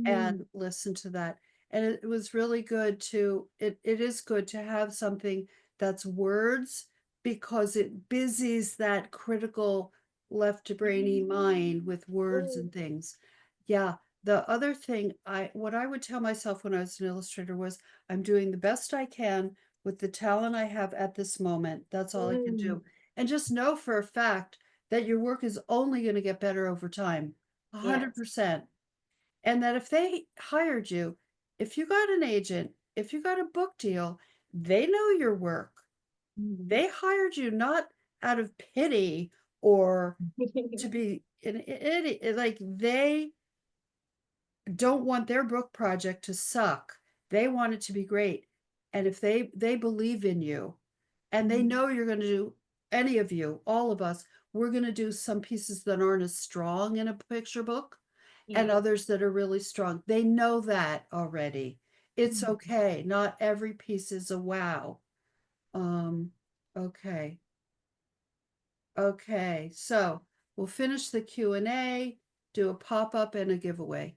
and mhm. listen to that. And it was really good to it is good to have something that's words because it busies that critical left brainy mind with words Mm, and things. Yeah. The other thing what I would tell myself when I was an illustrator was I'm doing the best I can with the talent I have at this moment. That's all I can mm. do. And just know for a fact that your work is only going to get better over time. Yes. 100%. And that if they hired you, if you got an agent, if you got a book deal, they know your work. Mhm. They hired you not out of pity or to be an idiot. Like they don't want their book project to suck. They want it to be great. And if they believe in you and they Mhm. know you're going to do any of you, all of us, we're going to do some pieces that aren't as strong in a picture book and Yeah. others that are really strong. They know that already. It's Mhm. okay. Not every piece is a wow. Um, okay. Okay. So we'll finish the Q&A, do a pop-up and a giveaway.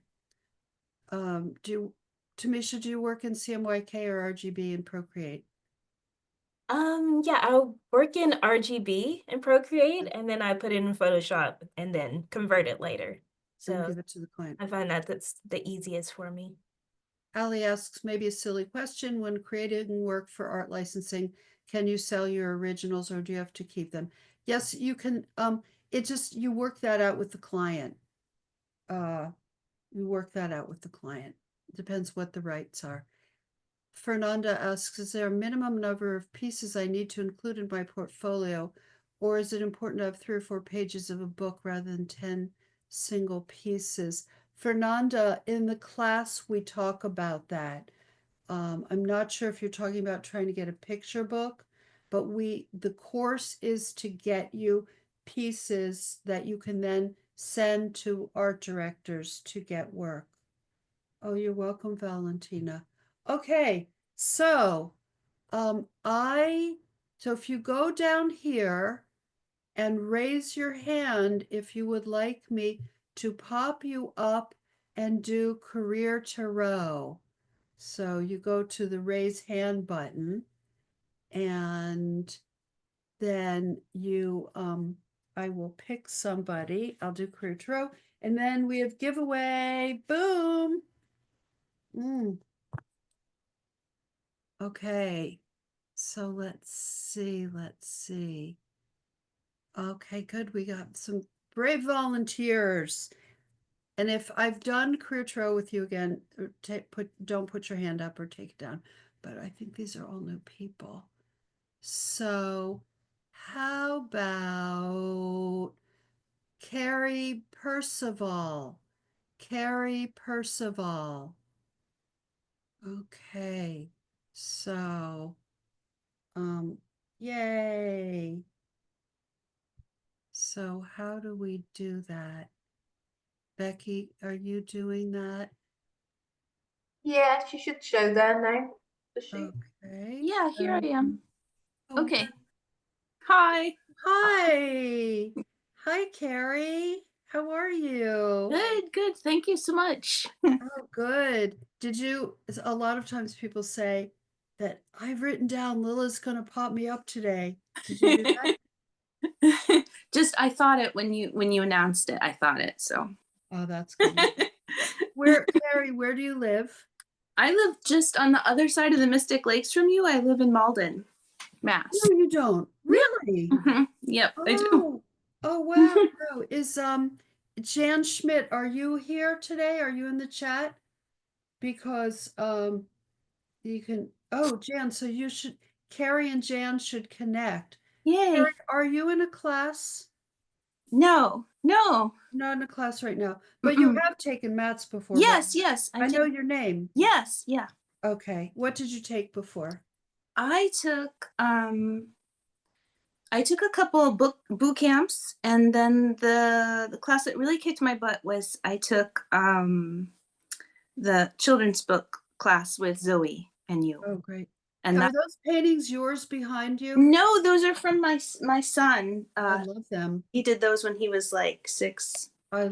Tamisha, do you work in CMYK or RGB and Procreate? Yeah, I'll work in RGB and Procreate, and then I put it in Photoshop and then convert it later. And So give it to the client. I find that that's the easiest for me. Ali asks maybe a silly question. When creating work for art licensing, can you sell your originals or do you have to keep them? Yes, you can. It just you work that out with the client. Uh, you work that out with the client. It depends what the rights are. Fernanda asks, is there a minimum number of pieces I need to include in my portfolio, or is it important to have 3 or 4 pages of a book rather than 10 single pieces. Fernanda, in the class, we talk about that. I'm not sure if you're talking about trying to get a picture book, but the course is to get you pieces that you can then send to art directors to get work. Oh, you're welcome, Valentina. Okay, so I so if you go down here and raise your hand if you would like me to pop you up and do career tarot. So you go to the raise hand button and then I will pick somebody. I'll do career tarot and then we have giveaway. Boom. Mm, okay. So let's see. Okay, good. We got some brave volunteers. And if I've done career trail with you again, don't put your hand up or take it down. But I think these are all new people. So how about Carrie Percival? Carrie Percival. Okay. So, um, yay. So how do we do that? Becky, are you doing that? Yeah, she should show there now. Does she? Okay. Yeah, here I am. Oh, Okay. Hi. hi. Hi, Carrie. How are you? Good, good. Thank you so much. Oh, good. A lot of times people say that I've written down Lilla's gonna pop me up today. Did you do that? Just I thought it when you announced it. I thought it, so. Oh, that's good. Carrie, where do you live? I live just on the other side of the Mystic Lakes from you. I live in Malden, Mass. No, you don't. Really? Yep, I do. Oh, oh wow. Wow. Is Jan Schmidt, are you here today? Are you in the chat? Because you can Jan, so you should Carrie and Jan should connect. Yay. Carrie, are you in a class? No, no. Not in a class right now, but you have taken maths before, right? Yes, yes, I I know did. your name. Yes, yeah. Okay. What did you take before? I took a couple of boot camps, and then the class that really kicked my butt was I took the children's book class with Zoe and you. Oh, great. And Are that those paintings yours behind you? no, those are from my son. I love them. He did those when he was like 6. I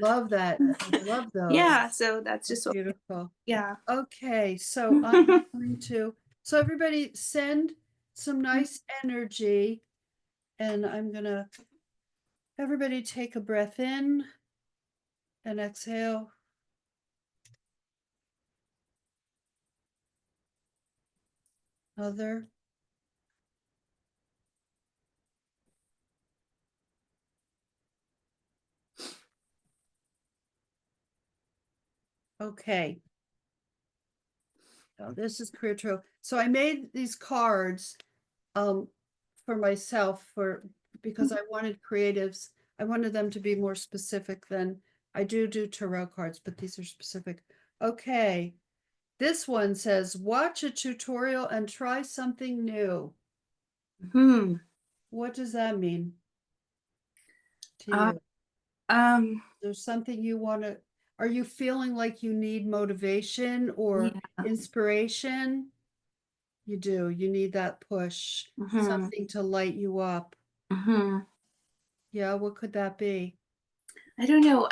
love that. I love those. Yeah, so that's That's just beautiful. yeah. Okay, so I'm going to, so everybody send some nice energy and I'm gonna, everybody take a breath in and exhale. Other. Okay. Oh, this is career trail. So I made these cards um for myself because I wanted creatives. I wanted them to be more specific than I do tarot cards, but these are specific. Okay. This one says, watch a tutorial and try something new. Hmm. What does that mean to Uh, you? um There's something you want to, are you feeling like you need motivation or yeah. inspiration? You do. You need that push, something to light you up. Yeah, what could that be? I don't know.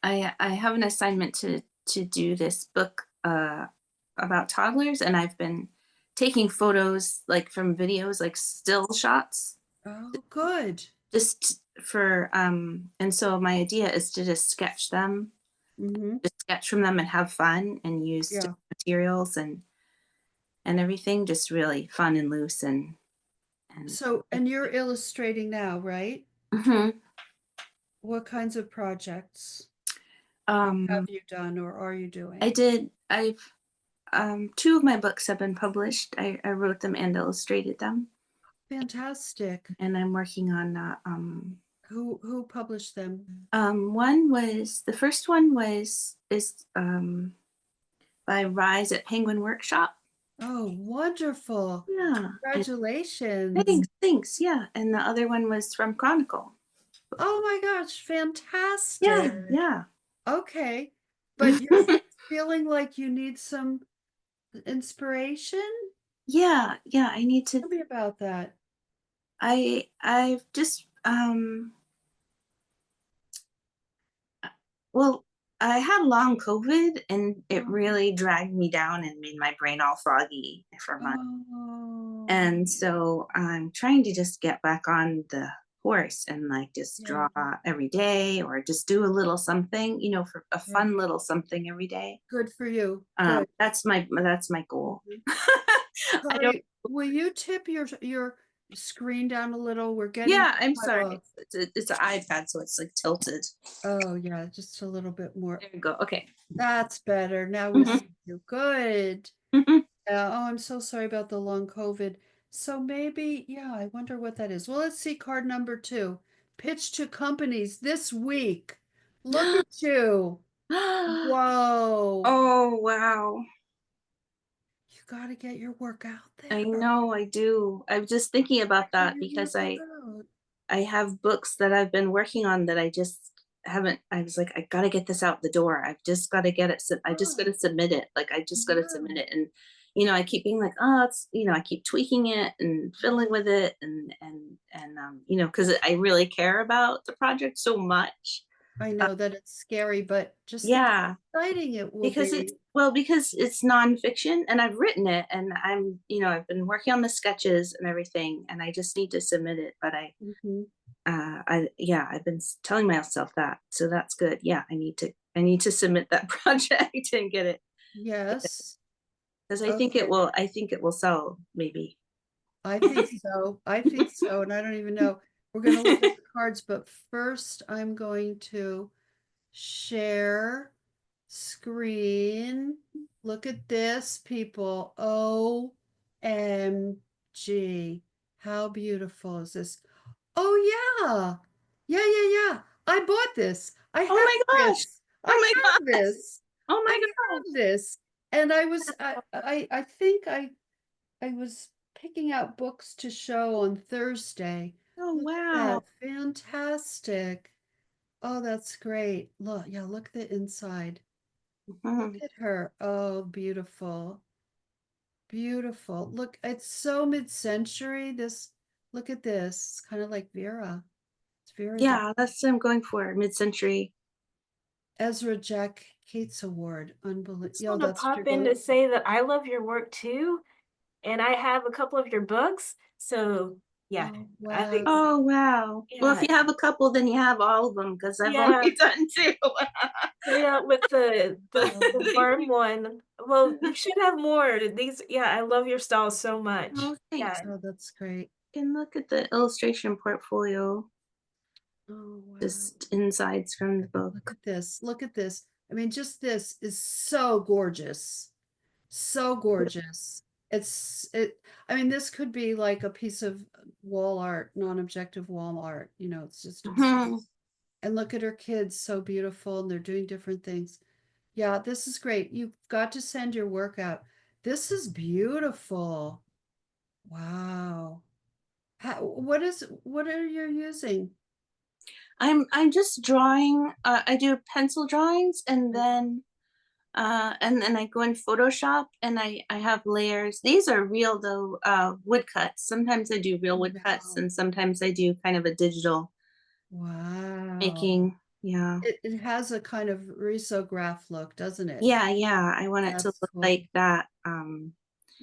I have an assignment to do this book about toddlers, and I've been taking photos like from videos, like still shots, Oh, good. just for and so my idea is to just sketch them, Mm-hmm. just sketch from them and have fun and use Yeah. different materials and everything, just really fun and loose and So, and you're illustrating now, right? Mhm. What kinds of projects um have you done or are you doing? I've 2 of my books have been published. I wrote them and illustrated them. Fantastic. And I'm working on Who published them? The first one is by Rise at Penguin Workshop. Oh, wonderful. Yeah. And Congratulations. thanks. Yeah. And the other one was from Chronicle. Oh my gosh, fantastic. Yeah. Okay. But you're feeling like you need some inspiration? Yeah. I need to Tell me about that. I've just well, I had long COVID and it Oh. really dragged me down and made my brain all foggy for months. Oh, And so I'm trying to just get back on the horse and like just yeah, draw every day or just do a little something, for a yeah. fun little something every day. Good for you. Good. That's my goal. Mhm. I don't. Sorry, will you tip your screen down a little? We're getting Yeah, I'm cut sorry. off. It's an iPad, so it's like tilted. Oh yeah, just a little bit more. There you go. Okay. That's better. Now we see you. Good. Oh, I'm so sorry about the long COVID. So maybe, yeah, I wonder what that is. Well, let's see card number 2. Pitch to companies this week. Look at you. Whoa. Oh wow. You got to get your work out I there. know I do. I'm just thinking about Get that your because work out. I have books that I've been working on that I just haven't. I was like, I gotta get this out the door. I've just got to get it. I just got Oh, to submit it. Like I just got to submit yeah. it. And I keep being like, oh, it's I keep tweaking it and fiddling with it and because I really care about the project so much. I Uh, know that it's scary, but just think yeah, how exciting it will because be. it's nonfiction and I've written it and I've been working on the sketches and everything and I just need to submit it. But Mhm. I've been telling myself that, so that's good. Yeah, I need to submit that project and get it Yes. because Okay. I think it will sell maybe. I think so. I think so. And I don't even know. We're going to look at the cards, but first I'm going to share screen. Look at this, people. OMG. How beautiful is this? Oh, yeah. Yeah. I bought this. I Oh my have gosh! this. Oh my I have gosh! this. Oh I my have gosh! this. And I think I was picking out books to show on Thursday. Oh Look at wow! that. Fantastic. Oh, that's great. Look, yeah, look at the inside. Look Mhm. at her. Oh, beautiful. Beautiful. Look, it's so mid-century. Look at this. It's kind of like Vera. It's very good. Yeah, that's what I'm going for. Mid-century. Ezra Jack Cates Award. Unbelievable. Just Yeah, want to that's pop in true. to say that I love your work too, and I have a couple of your books. So yeah, Oh, I wow. think Oh wow! Well, if yeah, you have a couple, then you have all of them because I've yeah. only done two. Starting out with the Oh, farm one. Well, you should have more. These, yeah, I love your style so much. Oh, thanks. Yeah, oh, that's great. You can look at the illustration portfolio. Oh, wow. Just insides from the book. Look at this. Look at this. I mean, just this is so gorgeous. So gorgeous. I mean, this could be like a piece of wall art, non-objective wall art. It's just Mhm. and look at her kids, so beautiful, and they're doing different things. Yeah, this is great. You've got to send your work out. This is beautiful. Wow. What are you using? I'm just drawing. I do pencil drawings, and then I go in Photoshop, and I have layers. These are real though, wood cuts. Sometimes I do real wood cuts, No. and sometimes I do kind of a digital Wow. making. Yeah, It has a kind of risograph look, doesn't it? yeah. I want it to That's look cool. like that.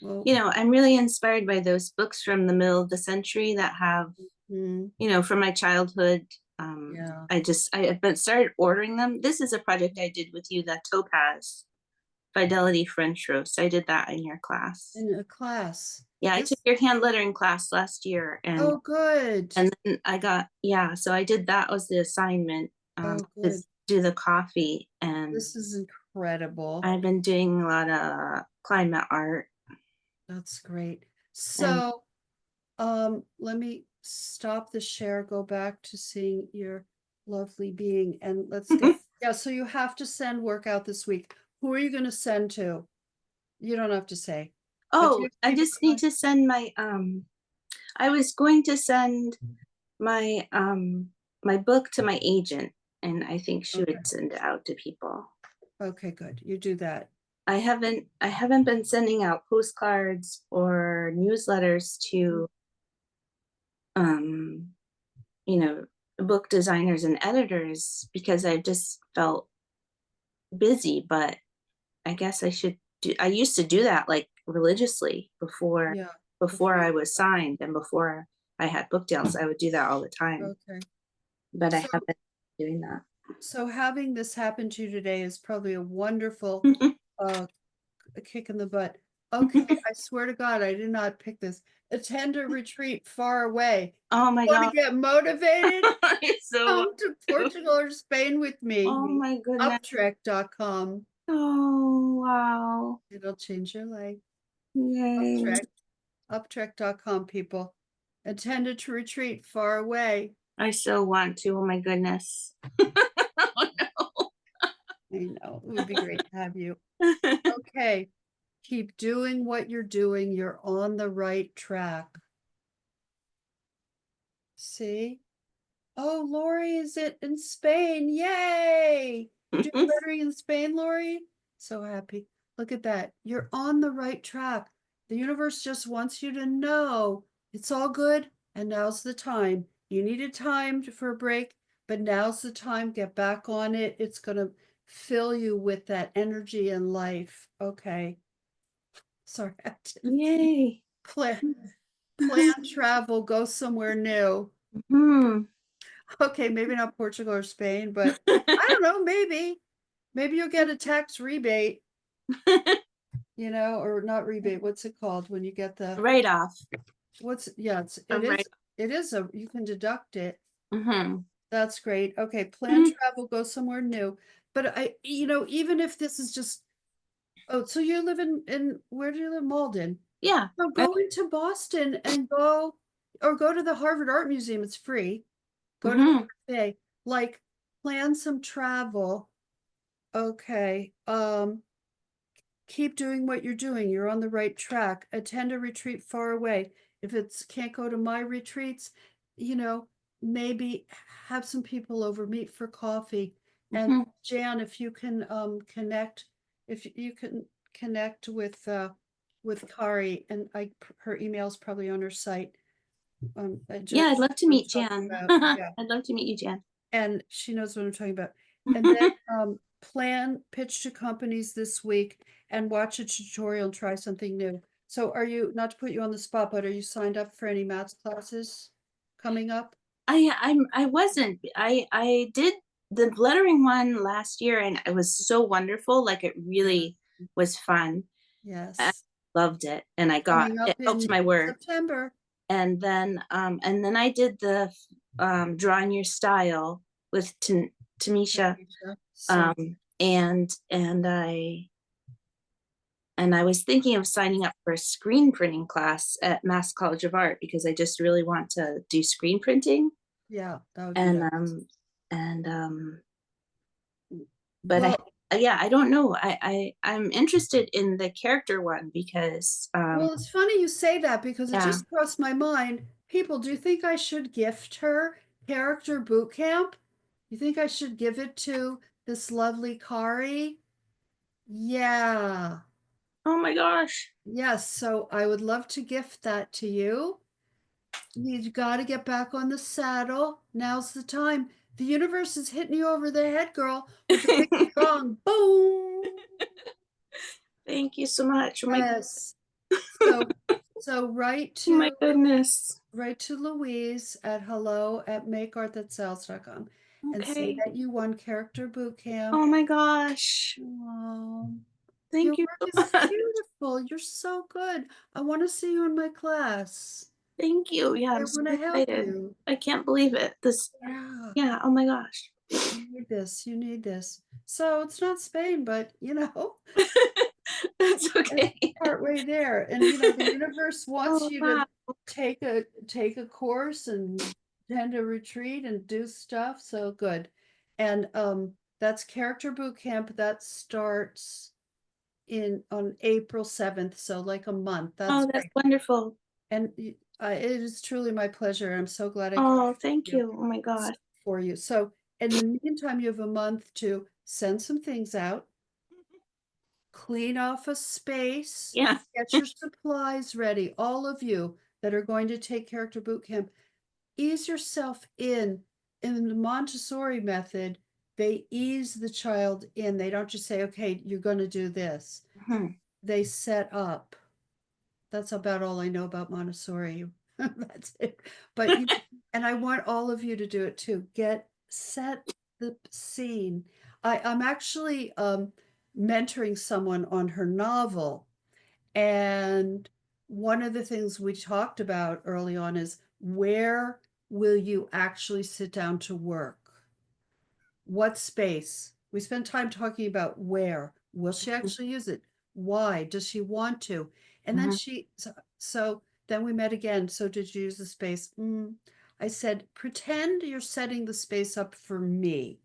Well, I'm really inspired by those books from the middle of the century that have, mm, from my childhood. yeah. I've been started ordering them. This is a project I did with you, that Topaz Fidelity French roast. I did that in your class. In a class. Yeah, I took This, your hand lettering class last year, oh, good. and then I got, yeah, so I did that was the assignment, Oh, to good. do the coffee, and This is incredible. I've been doing a lot of climate art. That's great. And So, let me stop the share, go back to seeing your lovely being, and let's go. Yeah, so you have to send workout this week. Who are you going to send to? You don't have to say. But Oh, you I keep it just need to send my I was going to send my my book to my agent, and I think she Okay. would send it out to people. Okay, good. You do that. I haven't been sending out postcards or newsletters to you know, book designers and editors because I just felt busy, but I guess I should do. I used to do that like religiously before Yeah. I was signed and before I had book deals. I would do that all the time, Okay. but I So- haven't been doing that. So having this happen to you today is probably a wonderful a kick in the butt. Okay, I swear to God, I did not pick this. Attend a retreat far away. Oh my Want god! to get motivated? It's so Come to Portugal or Spain with me. oh my goodness! Uptrek.com. Oh wow! It'll change your life. Yay! Uptrek. Uptrek.com, people. Attend a retreat far away. I so want to. Oh my goodness! Oh I know, it would be great to have you. no! Okay, keep doing what you're doing. You're on the right track. See? Oh, Lori is it in Spain. Yay! You do lettering in Spain, Lori? So happy. Look at that. You're on the right track. The universe just wants you to know it's all good and now's the time. You needed time for a break, but now's the time. Get back on it. It's going to fill you with that energy and life. Okay. Sorry. I didn't Yay! plan travel, go somewhere new. Hmm. Okay, maybe not Portugal or Spain, but I don't know, maybe you'll get a tax rebate, or not rebate, what's it called when you get the Right off. yeah, A write- it is you can deduct it. Mhm. That's great. Okay, plan travel, go somewhere new. But even if this is just so you live in where do you live? Malden. Yeah. So go into Boston and go to the Harvard Art Museum, it's free. Go to Mhm. the cafe, like plan some travel. Okay. Keep doing what you're doing. You're on the right track. Attend a retreat far away. If it's can't go to my retreats, maybe have some people over, meet for coffee. And Mhm. Jan, if you can connect with Kari, and her email's probably on her site. Yeah, I'd love to meet Jan. Yeah. I'd love to meet you, Jan. And she knows what I'm talking about. And then plan pitch to companies this week and watch a tutorial and try something new. So are you, not to put you on the spot, but are you signed up for any math classes coming up? I wasn't. I did the lettering one last year and it was so wonderful. Like it really was fun. I Yes. loved it. And I got Coming up it helped in my work. September. And then I did the drawing your style with Tamisha. So And I was thinking of signing up for a screen printing class at Mass College of Art because I just really want to do screen printing. yeah, that would be And nice. But Well, I don't know. I'm interested in the character one because well, it's funny you say that because it yeah. just crossed my mind. People, do you think I should gift her character boot camp? You think I should give it to this lovely Kari? Yeah. Oh my gosh. Yes, so I would love to gift that to you. You've got to get back on the saddle. Now's the time. The universe is hitting you over the head, girl, with the big gong. Boom. Thank you so much. Oh my, Yes. So write oh my goodness. Louise at hello@makeartthatsells.com and say Okay. that you won character boot camp. Oh my gosh. Oh, your Thank you work so is much. beautiful. You're so good. I want to see you in my class. Thank you. Yeah, I I'm so want to help excited. you. I can't believe it. Yeah, Yeah, oh my gosh. you need this. You need this. So it's not Spain, but That's okay. it's partway there. And the universe wants Oh you to wow. take a course and attend a retreat and do stuff. So good. And that's Character Boot Camp. That starts on April 7th. So like a month. That's Oh, that's great. wonderful. And it is truly my pleasure. I'm so glad I could Oh, help thank you. Oh my God. for you. So in the meantime, you have a month to send some things out, clean off a space, Yeah. get your supplies ready. All of you that are going to take Character Boot Camp, ease yourself in. In the Montessori method, they ease the child in. They don't just say, okay, you're going to do this. Mhm. They set up. That's about all I know about Montessori. That's it. But and I want all of you to do it too. Set the scene. I'm actually mentoring someone on her novel, and one of the things we talked about early on is, where will you actually sit down to work? What space? We spent time talking about where. Will she actually use it? Why? Does she want to? And then Mhm. so then we met again. So did you use the space? I said, pretend you're setting the space up for me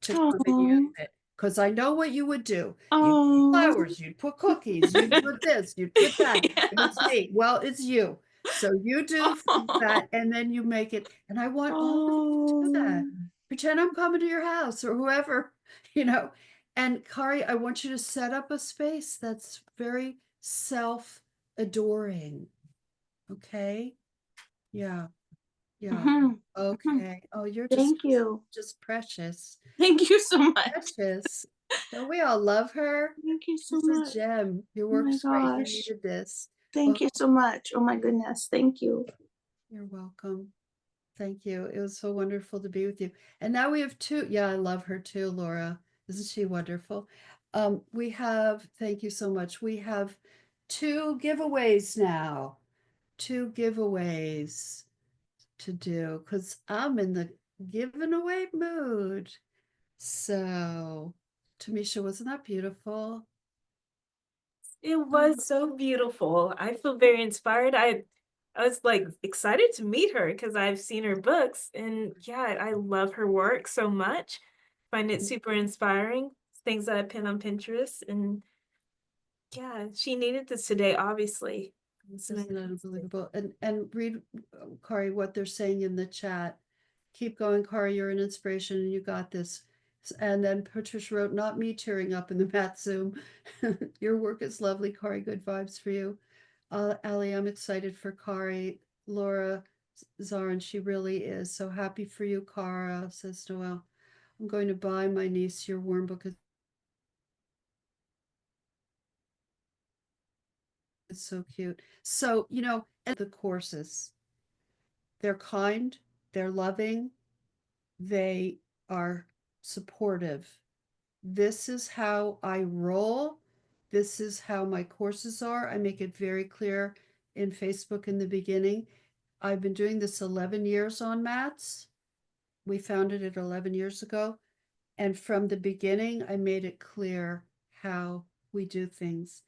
to come and use Oh, it. Because I know what you would do. You'd put oh. flowers, you'd put cookies, you'd put this, you'd put that. If it's Yeah. me, well, it's you. So you do that, and then you make it. And I want all of you to do that. Oh. Pretend I'm coming to your house or whoever, you know. And Kari, I want you to set up a space that's very self-adoring. Okay? Yeah. Yeah. Mhm. Mhm. Okay. Oh, you're Thank you. just precious. Thank you so much. Precious. Don't we all love her? Thank you so She's a much. gem. Your Oh my work's great. You gosh. needed this. Thank Well, you so much. Oh my goodness. Thank you. you're welcome. Thank you. It was so wonderful to be with you. And now we have two. Yeah, I love her too, Laura. Isn't she wonderful? Thank you so much. We have two giveaways now. Two giveaways to do because I'm in the giving away mood. So, Tamisha, wasn't that beautiful? It was so beautiful. I feel very inspired. I was like excited to meet her because I've seen her books and yeah, I love her work so much. Find it super inspiring. Things that I pin on Pinterest and yeah, she needed this today, obviously. Isn't that unbelievable? And read, Kari, what they're saying in the chat. Keep going, Kari. You're an inspiration, and you got this. And then Patricia wrote, "Not me tearing up in the mat Zoom. Your work is lovely, Kari. Good vibes for you." Ali, I'm excited for Kari. Laura Zarin, she really is. So happy for you, Kara, says Noel. I'm going to buy my niece your worm book. It's so cute. So, and the courses, they're kind, they're loving, they are supportive. This is how I roll. This is how my courses are. I make it very clear in Facebook in the beginning. I've been doing this 11 years on mats. We founded it 11 years ago. And from the beginning, I made it clear how we do things.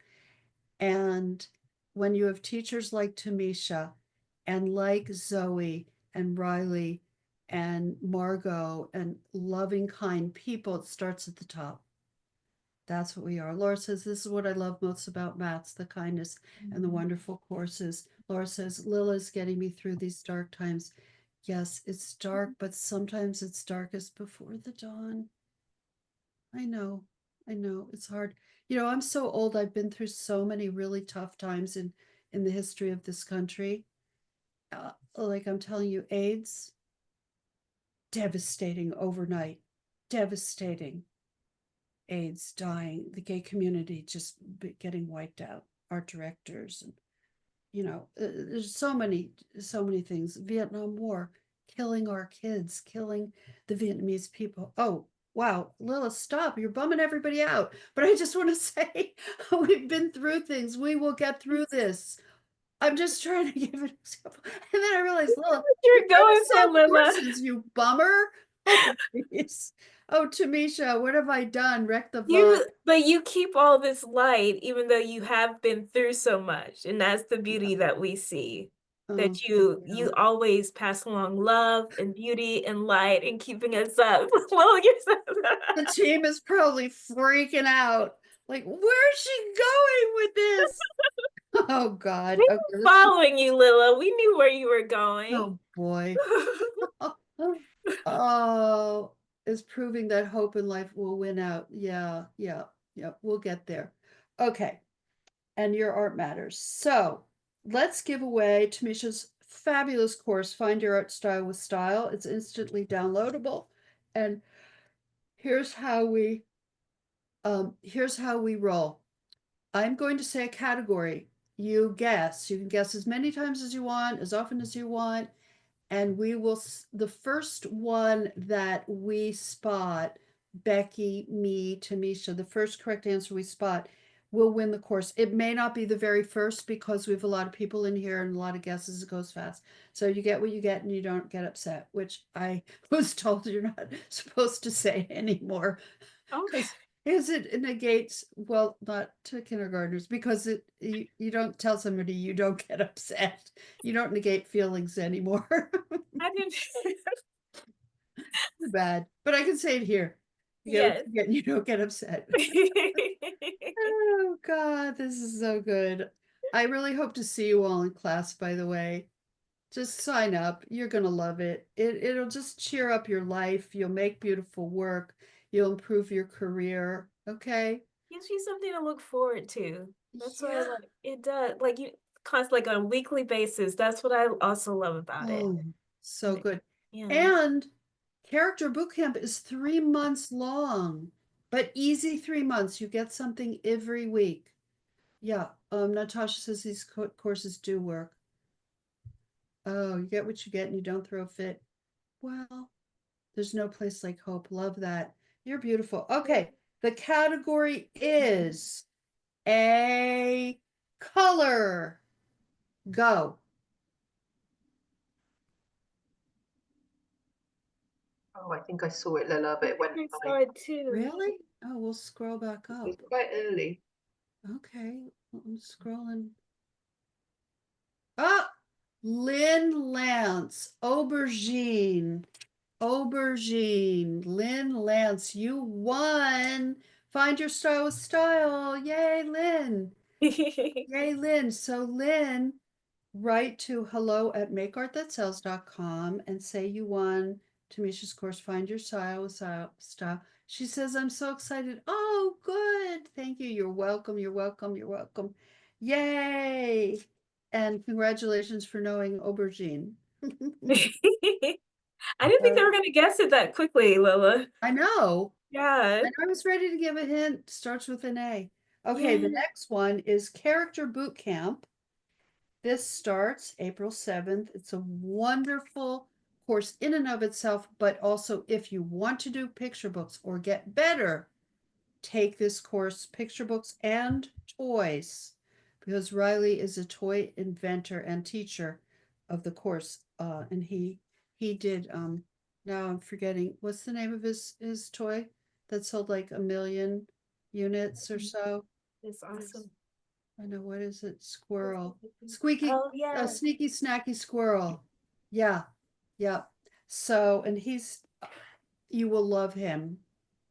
And when you have teachers like Tamisha and like Zoe and Riley and Margot and loving, kind people, it starts at the top. That's what we are. Laura says, this is what I love most about Matt's, the kindness and the wonderful courses. Laura says, Lilla's getting me through these dark times. Yes, it's dark, but sometimes it's darkest before the dawn. I know, I know, it's hard. I'm so old. I've been through so many really tough times in the history of this country. Like I'm telling you, AIDS, devastating overnight, devastating. AIDS dying, the gay community just getting wiped out. Art directors, and there's so many things. Vietnam War, killing our kids, killing the Vietnamese people. Oh, wow, Lila, stop! You're bumming everybody out. But I just want to say, we've been through things. We will get through this. I'm just trying to give an example, and then I realized, Lila, you're You're trying going to for sell Lilla. courses, you bummer. Oh, please. Oh, Tamisha, what have I done? Wrecked the vibe. But you keep all this light even though you have been through so much, and that's the beauty that we see. that yeah. you always pass along love and beauty and light and keeping us up. Well, The team is probably freaking out. Like, where's she going with this? Oh God. we Okay, were let's following you, Lilla. We knew where you were going. oh boy. Oh, is proving that hope in life will win out. Yeah, yeah, yeah. We'll get there. Okay. And your art matters. So let's give away Tamisha's fabulous course, Find Your Art Style with Style. It's instantly downloadable. And here's how we roll. I'm going to say a category. You guess. You can guess as many times as you want, as often as you want, and we will the first one that we spot, Becky, me, Tamisha, the first correct answer we spot will win the course. It may not be the very first because we have a lot of people in here and a lot of guesses. It goes fast. So you get what you get and you don't get upset, which I was told you're not supposed to say anymore. Okay. Because it negates, well, not to kindergartners, because you don't tell somebody you don't get upset. You don't negate feelings anymore. I didn't. Too bad. But I can say it here. You get what Yes. you get and you don't get upset. Oh God, this is so good. I really hope to see you all in class, by the way. Just sign up. You're gonna love it. It'll just cheer up your life. You'll make beautiful work. You'll improve your career. Okay. Gives you something to look forward to. That's what I Yeah. like. It does. Like you constantly like on a weekly basis. That's what I also love about it. Oh, so good. Yeah. And character boot camp is 3 months long, but easy 3 months. You get something every week. Yeah. Natasha says these courses do work. Oh, you get what you get and you don't throw a fit. Well, there's no place like hope. Love that. You're beautiful. Okay. The category is a color. Go. Oh, I think I saw it, Lilla, but it went I by. saw it too. Really? Oh, we'll scroll back up. It's quite early. Okay. I'm scrolling. Ah, Lynn Lance, aubergine, aubergine, Lynn Lance, you won. Find your style with style. Yay, Lynn. Yay, Lynn. So, Lynn, write to hello@makeartthatsells.com and say you won Tamisha's course, Find Your Style with Style. She says, I'm so excited. Oh, good. Thank you. You're welcome. You're welcome. You're welcome. Yay. And congratulations for knowing aubergine. I didn't think they were gonna guess it that quickly, Lilla. I know. Yeah. And I was ready to give a hint. Starts with an A. Okay, the Yeah. next one is Character Boot Camp. This starts April 7th. It's a wonderful course in and of itself, but also if you want to do picture books or get better, take this course, picture books and toys, because Riley is a toy inventor and teacher of the course. And he did now I'm forgetting what's the name of his toy that sold like 1 million units or so. It's awesome. I know, what is it? Squirrel. Squeaky, Oh yeah. sneaky snacky squirrel. Yeah, yeah. So, and you will love him.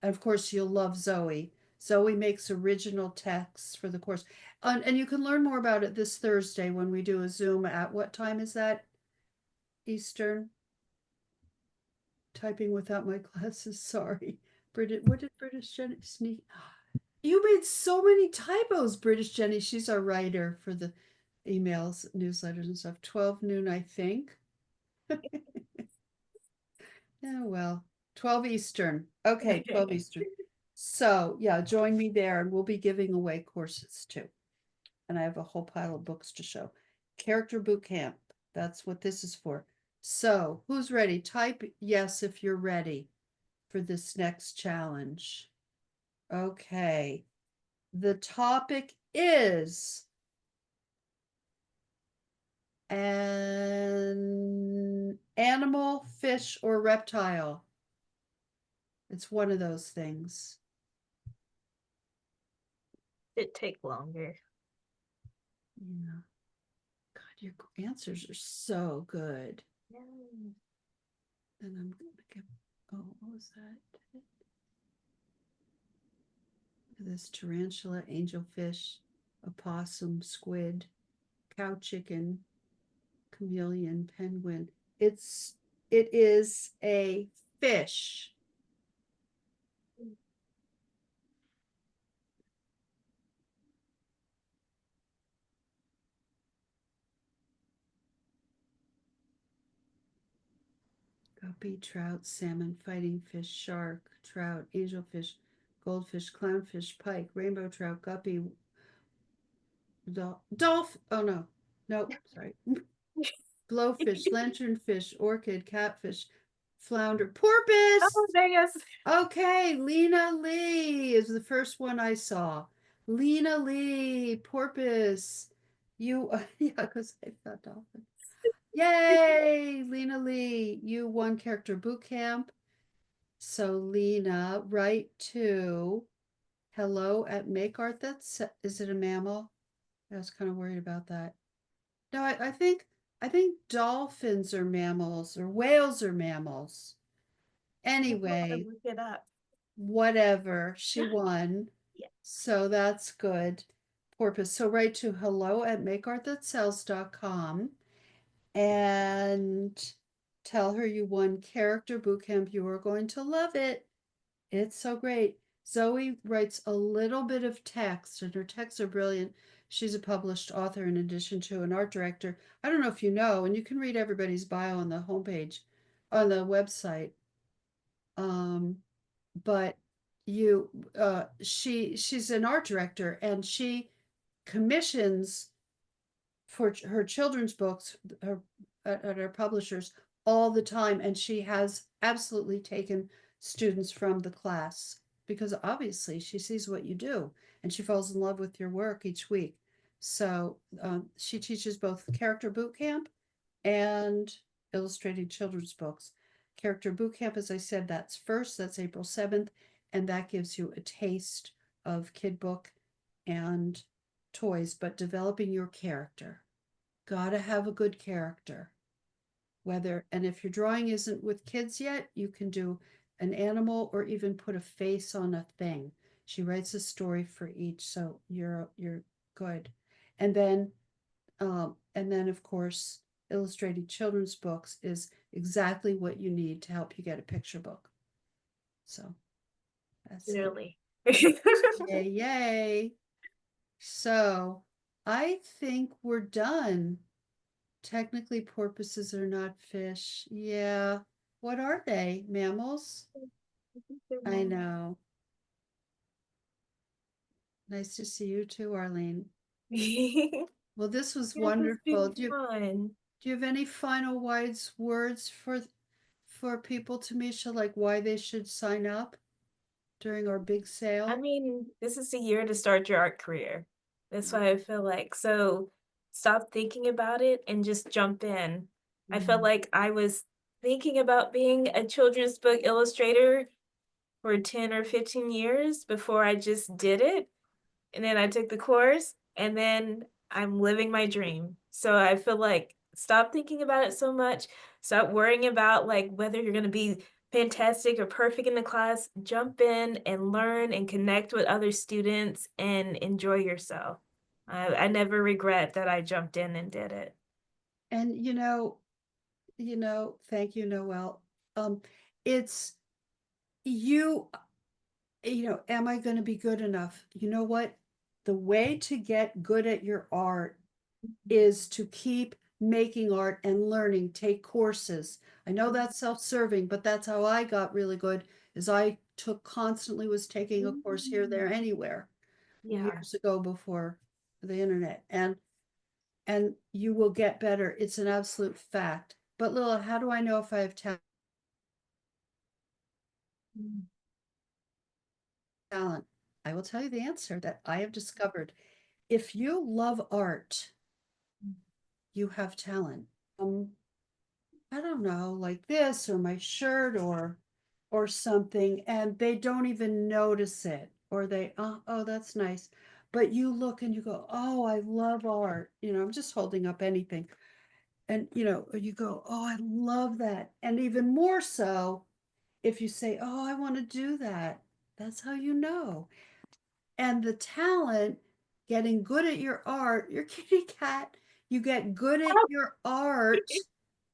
And of course, you'll love Zoe. Zoe makes original texts for the course. And you can learn more about it this Thursday when we do a Zoom at what time is that? Eastern? Typing without my glasses, sorry. What did British Jenny sneak? You made so many typos, British Jenny. She's our writer for the emails, newsletters and stuff. 12 noon, I think. Oh, well, 12 Eastern. Okay, 12 Eastern. So, yeah, join me there and we'll be giving away courses too. And I have a whole pile of books to show. Character Boot Camp. That's what this is for. So, who's ready? Type yes if you're ready for this next challenge. Okay. The topic is an animal, fish, or reptile. It's one of those things. It'd take longer. Yeah. God, Your answers are so good. Yeah. And I'm gonna give, oh, what was that? Look at this tarantula, angelfish, opossum, squid, cow chicken, chameleon, penguin. It is a fish. Guppy, trout, salmon, fighting fish, shark, trout, angelfish, goldfish, clownfish, pike, rainbow trout, guppy, dolphin. Oh no, nope, sorry. Blowfish, lanternfish, orchid, catfish, flounder, porpoise. Oh, there you go. Okay, Lena Lee is the first one I saw. Lena Lee, porpoise. You, yeah, because I thought dolphin. Yay, Lena Lee, you won character boot camp. So Lena, write to hello at make art. Is it a mammal? I was kind of worried about that. No, I think dolphins are mammals or whales are mammals. Anyway, Look it up. whatever. She won. Yeah. So that's good. Porpoise. So write to hello at makeartthatsells.com and tell her you won character bootcamp. You are going to love it. It's so great. Zoe writes a little bit of text, and her texts are brilliant. She's a published author in addition to an art director. I don't know if you know, and you can read everybody's bio on the homepage, on the website. Um, but she's an art director, and she commissions for her children's books at her publishers all the time, and she has absolutely taken students from the class because obviously she sees what you do and she falls in love with your work each week. So she teaches both character boot camp and illustrating children's books. Character boot camp, as I said, that's April 7th, and that gives you a taste of kid book and toys, but developing your character. Gotta have a good character. And if your drawing isn't with kids yet, you can do an animal or even put a face on a thing. She writes a story for each, so you're good. And then of course, illustrating children's books is exactly what you need to help you get a picture book. So that's it. Really. Yay, yay. So I think we're done. Technically, porpoises are not fish. Yeah. What are they? Mammals? I know. Nice to see you too, Arlene. Well, this was This has wonderful. been fun. Do you have any final wise words for people, Tamisha, like why they should sign up during our big sale? I mean, this is the year to start your art career. That's why I feel like. So stop thinking about it and just jump in. I felt like I was thinking about being a children's book illustrator for 10 or 15 years before I just did it. And then I took the course and then I'm living my dream. So I feel like stop thinking about it so much. Stop worrying about like whether you're going to be fantastic or perfect in the class. Jump in and learn and connect with other students and enjoy yourself. I never regret that I jumped in and did it. And thank you, Noelle. It's you, am I going to be good enough? You know what? The way to get good at your art is to keep making art and learning, take courses. I know that's self-serving, but that's how I got really good, is I constantly was taking a course here, there, anywhere Yeah. years ago before the internet. And you will get better. It's an absolute fact. But Lila, how do I know if I have talent? I will tell you the answer that I have discovered. If you love art, you have talent. I don't know, like this or my shirt or something, and they don't even notice it, or they, oh, that's nice. but you look and you go, oh, I love art. I'm just holding up anything. And, you go, oh, I love that. And even more so if you say, oh, I want to do that. That's how you know. And the talent, getting good at your art, your kitty cat, you get good at your art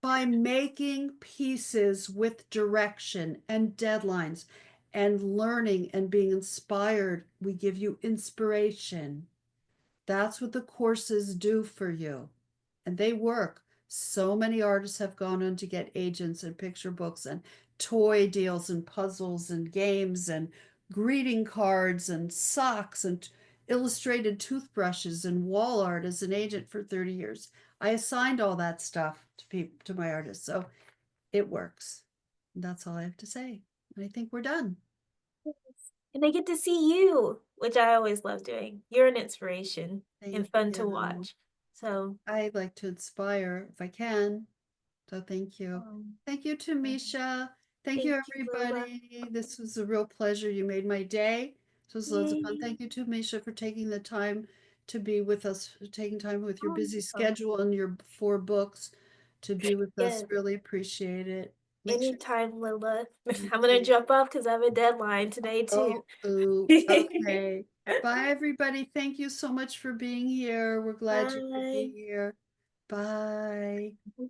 by making pieces with direction and deadlines and learning and being inspired. We give you inspiration. That's what the courses do for you. And they work. So many artists have gone on to get agents and picture books and toy deals and puzzles and games and greeting cards and socks and illustrated toothbrushes and wall art as an agent for 30 years. I assigned all that stuff to people, to my artists. So it works. That's all I have to say. I think we're done. And I get to see you, which I always love doing. You're an inspiration and Thank fun to you. watch. So, I like to inspire if I can. So thank you. Thank you, Tamisha. Thank you, thank you, Lilla. everybody. This was a real pleasure. You made my day. This was loads of fun. Yay. Thank you, Tamisha, for taking the time to be with us, for taking time with your busy Awesome. schedule and your 4 books to be with us. Yes. Really appreciate it. Make sure. Anytime, Lilla. Thank I'm gonna you. jump off because I have a deadline today too. Okay. Bye, everybody. Thank you so much for being here. We're glad you could be Bye. here. Bye.